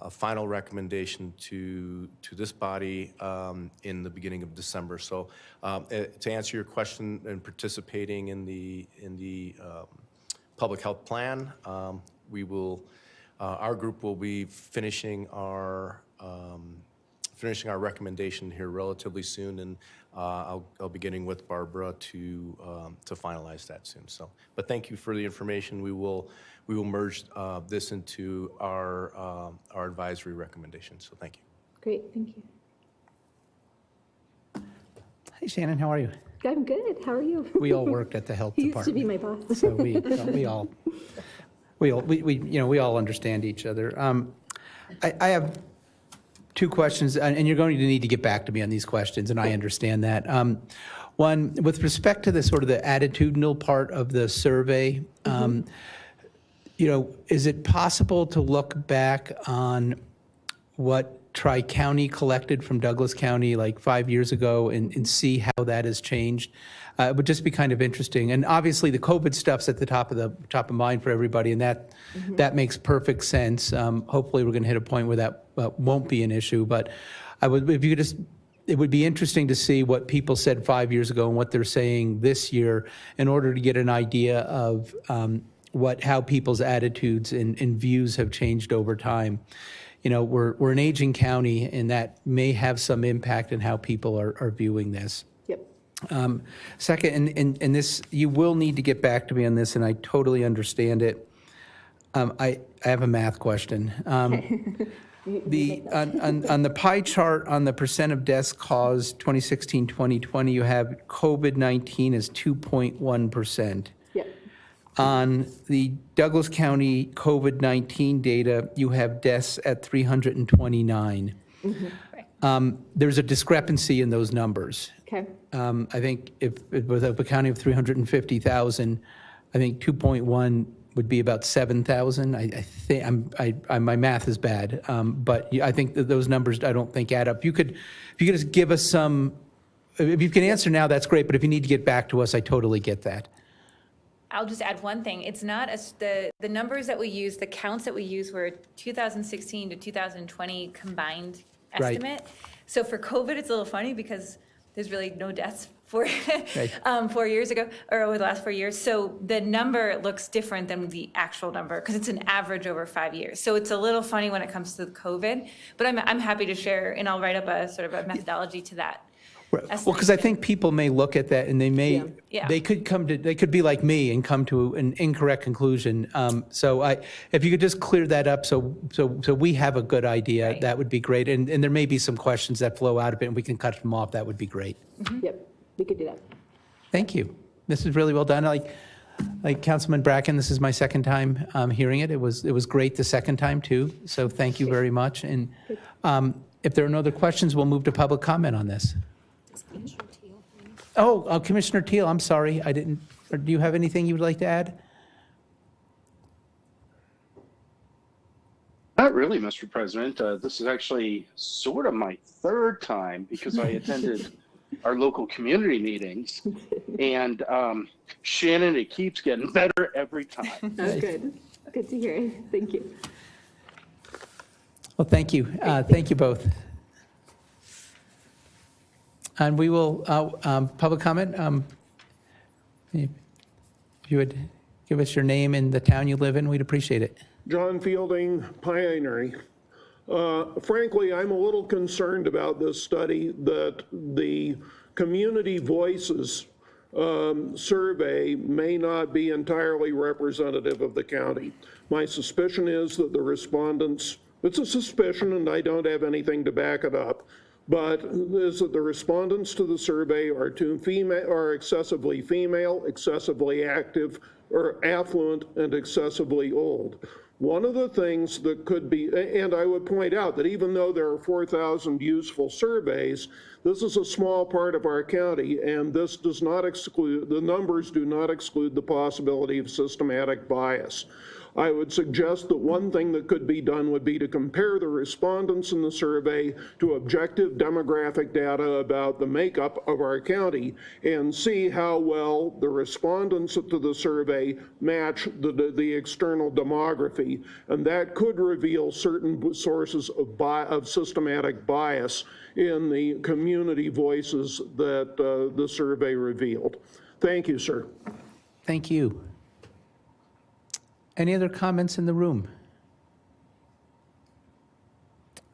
final recommendation to this body in the beginning of December. So to answer your question, and participating in the public health plan, we will. Our group will be finishing our recommendation here relatively soon, and I'll be getting with Barbara to finalize that soon. So, but thank you for the information. We will merge this into our advisory recommendation. So thank you. Great, thank you. Hey, Shannon, how are you? I'm good. How are you? We all worked at the health He department. used to be my boss. So we all understand each other. I have two questions, and you're going to need to get back to me on these questions, and I understand that. One, with respect to the sort of the attitudinal part of the survey, is it possible to look back on what Tri-County collected from Douglas County like 5 years ago and see how that has changed? It would just be kind of interesting. And obviously the COVID stuff's at the top of mind for everybody, and that makes perfect sense. Hopefully we're going to hit a point where that won't be an issue. But it would be interesting to see what people said 5 years ago and what they're saying this year in order to get an idea of how people's attitudes and views have changed over time. We're an aging county, and that may have some impact on how people are viewing this. Yep. Second, and this, you will need to get back to me on this, and I totally understand it. I have a math question. On the pie chart on the percent of deaths caused 2016-2020, you have COVID-19 as 2.1%. Yep. On the Douglas County COVID-19 data, you have deaths at 329. There's a discrepancy in those numbers. Okay. I think if with a county of 350,000, I think 2.1 would be about 7,000. I think my math is bad, but I think that those numbers I don't think add up. If you could just give us some, if you can answer now, that's great. But if you need to get back to us, I totally get that. I'll just add one thing. It's not the numbers that we use, the counts that we use were 2016 to 2020 combined estimate. Right. So for COVID, it's a little funny because there's really no deaths for Right. 4 years ago or over the last 4 years. So the number looks different than the actual number because it's an average over 5 years. So it's a little funny when it comes to the COVID, but I'm happy to share, and I'll write up a sort of a methodology to that. Well, because I think people may look at that and they could be like me and come to an incorrect conclusion. So if you could just clear that up so we have a good idea, Right. that would be great. And there may be some questions that flow out of it and we can cut them off. That would be great. Yep, we could do that. Thank you. This is really well done. Like Councilman Bracken, this is my second time hearing it. It was great the second time too. So thank you very much. And if there are no other questions, we'll move to public comment on this. Oh, Commissioner Teal, I'm sorry. I didn't. Or do you have anything you would like to add? Not really, Mr. President. This is actually sort of my third time because I attended our local community meetings. And Shannon, it keeps getting better every time. Oh, good. Good to hear. Thank you. Well, thank you. Thank you both. And we will, public comment, if you would give us your name and the town you live in, we'd appreciate it. John Fielding, Pioneering. Frankly, I'm a little concerned about this study that the Community Voices survey may not be entirely representative of the county. My suspicion is that the respondents, it's a suspicion and I don't have anything to back it up, but is that the respondents to the survey are are excessively female, excessively active, or affluent, and excessively old. One of the things that could be, and I would point out that even though there are 4,000 useful surveys, this is a small part of our county, and this does not exclude, the numbers do not exclude the possibility of systematic bias. I would suggest that one thing that could be done would be to compare the respondents in the survey to objective demographic data about the makeup of our county and see how well the respondents to the survey match the external demography. And that could reveal certain sources of systematic bias in the community voices that the survey revealed. Thank you, sir. Thank you. Any other comments in the room?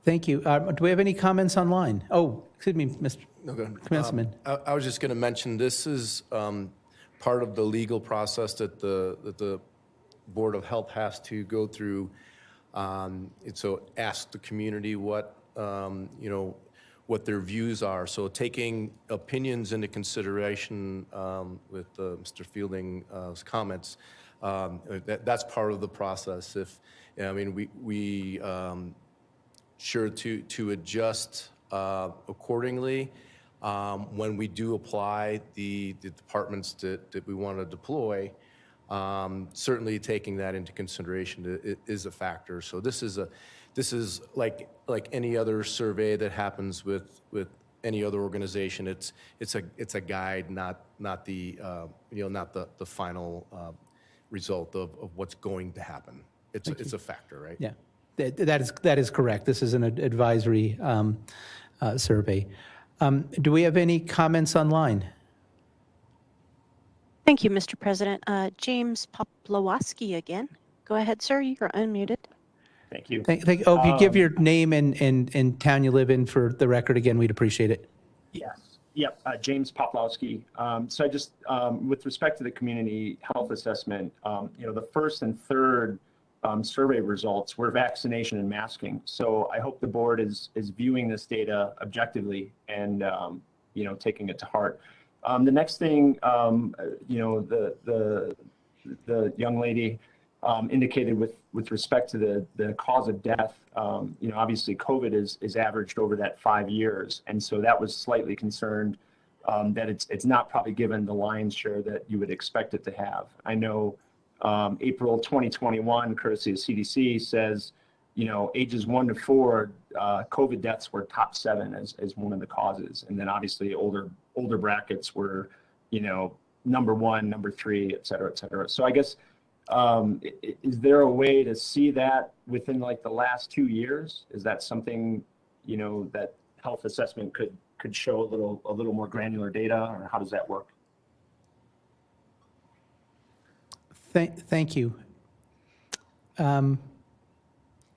Thank you. Do we have any comments online? Oh, excuse me, Mr. No, go ahead. Commencement. I was just going to mention, this is part of the legal process that the Board of Health has to go through. So ask the community what, what their views are. So taking opinions into consideration with Mr. Fielding's comments, that's part of the process. We sure to adjust accordingly when we do apply the departments that we want to deploy. Certainly taking that into consideration is a factor. So this is like any other survey that happens with any other organization. It's a guide, not the final result of what's going to happen. It's a factor, right? Yeah, that is correct. This is an advisory survey. Do we have any comments online? Thank you, Mr. President. James Poplowski again. Go ahead, sir. You're unmuted. Thank you. If you give your name and town you live in for the record again, we'd appreciate it. Yes. Yep. James Poplowski. So I just, with respect to the community health assessment, the first and third survey results were vaccination and masking. So I hope the board is viewing this data objectively and, taking it to heart. The next thing, the young lady indicated with respect to the cause of death, obviously COVID is averaged over that 5 years. And so that was slightly concerned that it's not probably given the lion's share that you would expect it to have. I know April 2021, courtesy of CDC, says, ages 1 to 4, COVID deaths were top 7 as one of the causes. And then obviously older brackets were, number 1, number 3, et cetera, et cetera. So I guess, is there a way to see that within like the last 2 years? Is that something, that health assessment could show a little more granular data, or how does that work? Thank you. Do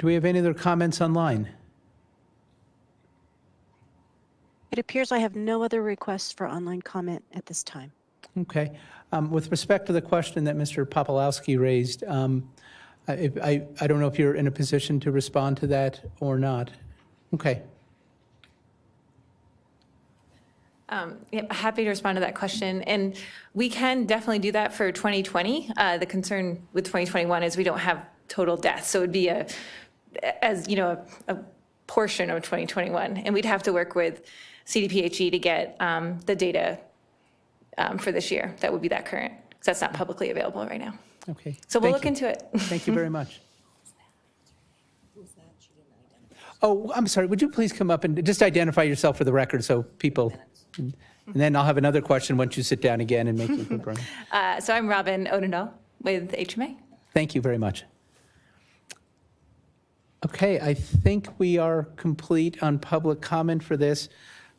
we have any other comments online? It appears I have no other requests for online comment at this time. Okay. With respect to the question that Mr. Poplowski raised, I don't know if you're in a position to respond to that or not. Okay. Happy to respond to that question. And we can definitely do that for 2020. The concern with 2021 is we don't have total deaths. So it would be a portion of 2021. And we'd have to work with CDPHE to get the data for this year that would be that current, because that's not publicly available right now. Okay. So we'll look into it. Thank you very much. Oh, I'm sorry. Would you please come up and just identify yourself for the record so people, and then I'll have another question once you sit down again and make your point. So I'm Robin Odendahl with HMA. Thank you very much. Okay, I think we are complete on public comment for this.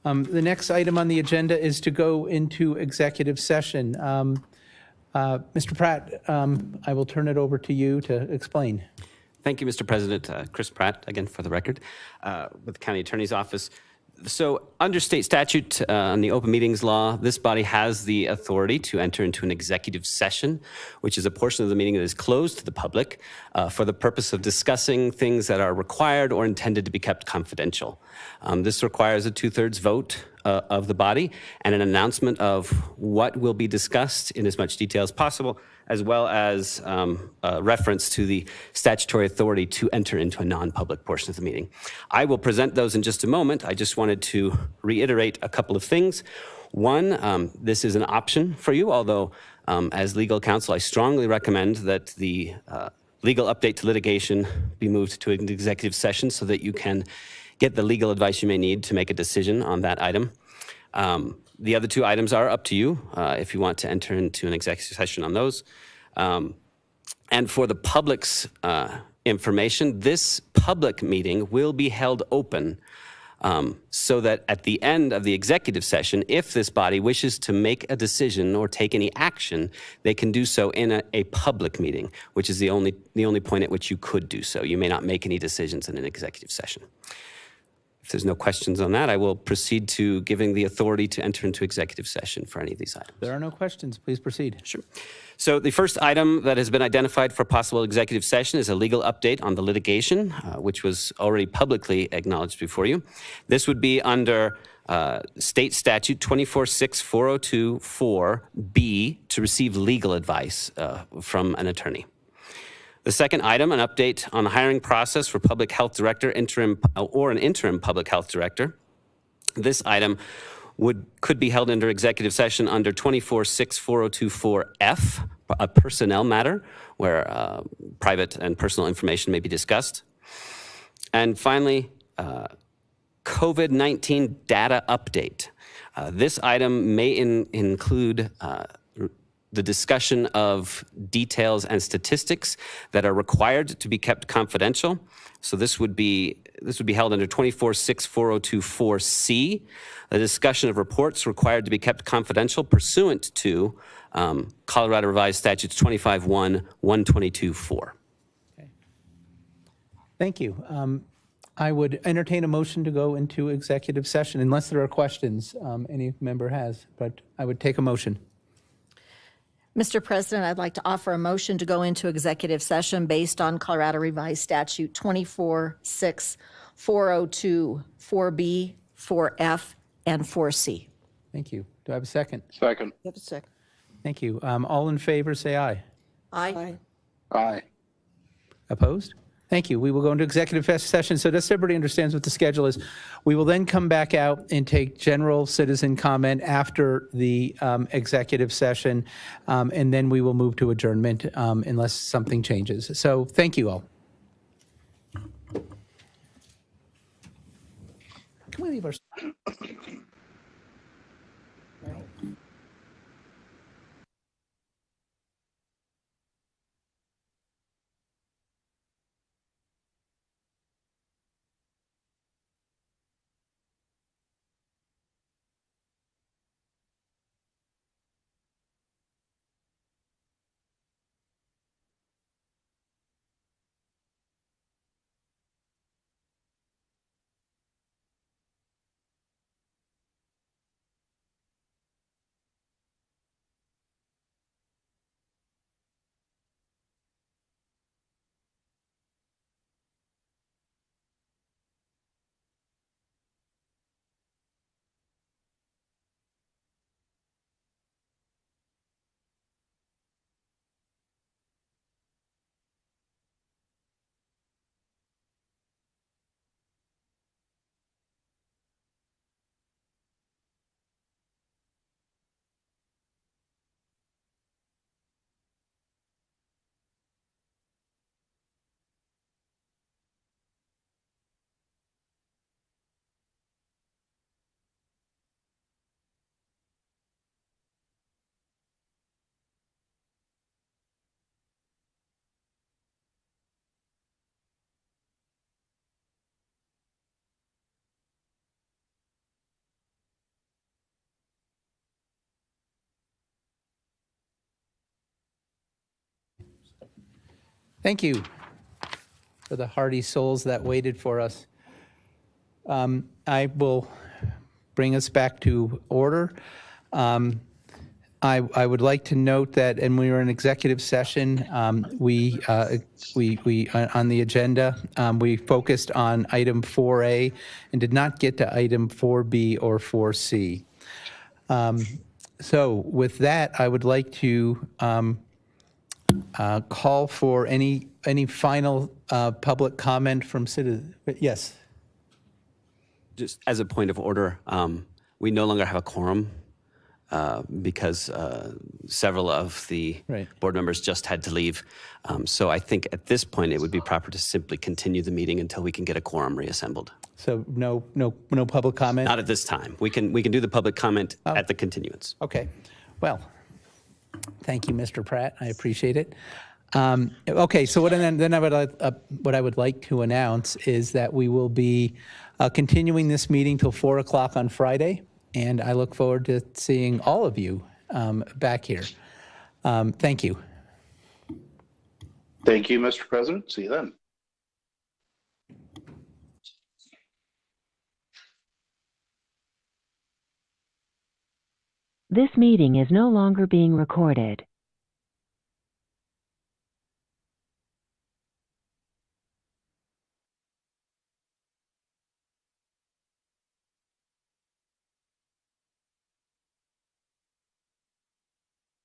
The next item on the agenda is to go into executive session. Mr. Pratt, I will turn it over to you to explain. Thank you, Mr. President. Chris Pratt, again, for the record, with the County Attorney's Office. So under state statute on the open meetings law, this body has the authority to enter into an executive session, which is a portion of the meeting that is closed to the public. for the purpose of discussing things that are required or intended to be kept confidential. This requires a 2/3 vote of the body and an announcement of what will be discussed in as much detail as possible, as well as a reference to the statutory authority to enter into a non-public portion of the meeting. I will present those in just a moment. I just wanted to reiterate a couple of things. One, this is an option for you, although as legal counsel, I strongly recommend that the legal update to litigation be moved to an executive session so that you can get the legal advice you may need to make a decision on that item. The other two items are up to you if you want to enter into an executive session on those. And for the public's information, this public meeting will be held open so that at the end of the executive session, if this body wishes to make a decision or take any action, they can do so in a public meeting, which is the only point at which you could do so. You may not make any decisions in an executive session. If there's no questions on that, I will proceed to giving the authority to enter into executive session for any of these items. There are no questions. Please proceed. Sure. So the first item that has been identified for possible executive session is a legal update on the litigation, which was already publicly acknowledged before you. This would be under State Statute 246402(4)(b) to receive legal advice from an attorney. The second item, an update on the hiring process for public health director, interim public health director. This item could be held under executive session under 246402(4)(f), a personnel matter where private and personal information may be discussed. And finally, COVID-19 data update. This item may include the discussion of details and statistics that are required to be kept confidential. So this would be held under 246402(4)(c), the discussion of reports required to be kept confidential pursuant to Colorado Revised Statutes 25(1), 122(4). Thank you. I would entertain a motion to go into executive session unless there are questions any member has, but I would take a motion. Mr. President, I'd like to offer a motion to go into executive session based on Colorado Revised Statute 246402(4)(b), 4)(f), and 4)(c). Thank you. Do I have a second? Second. You have a second. Thank you. All in favor, say aye. Aye. Aye. Opposed? Thank you. We will go into executive session. So just so everybody understands what the schedule is, we will then come back out and take general citizen comment after the executive session, and then we will move to adjournment unless something changes. So thank you all. Can we leave our... Thank you for the hardy souls that waited for us. I will bring us back to order. I would like to note that, and we were in executive session, we on the agenda, we focused on item 4A and did not get to item 4B or 4C. So with that, I would like to call for any final public comment from citizens. Yes. Just as a point of order, we no longer have a quorum because several of the board members just had to leave. So I think at this point it would be proper to simply continue the meeting until we can get a quorum reassembled. So no public comment? Not at this time. We can do the public comment at the continuance. Okay. Well, thank you, Mr. Pratt. I appreciate it. Okay, so what I would like to announce is that we will be continuing this meeting till 4 o'clock on Friday, and I look forward to seeing all of you back here. Thank you. Thank you, Mr. President. See you then. This meeting is no longer being recorded.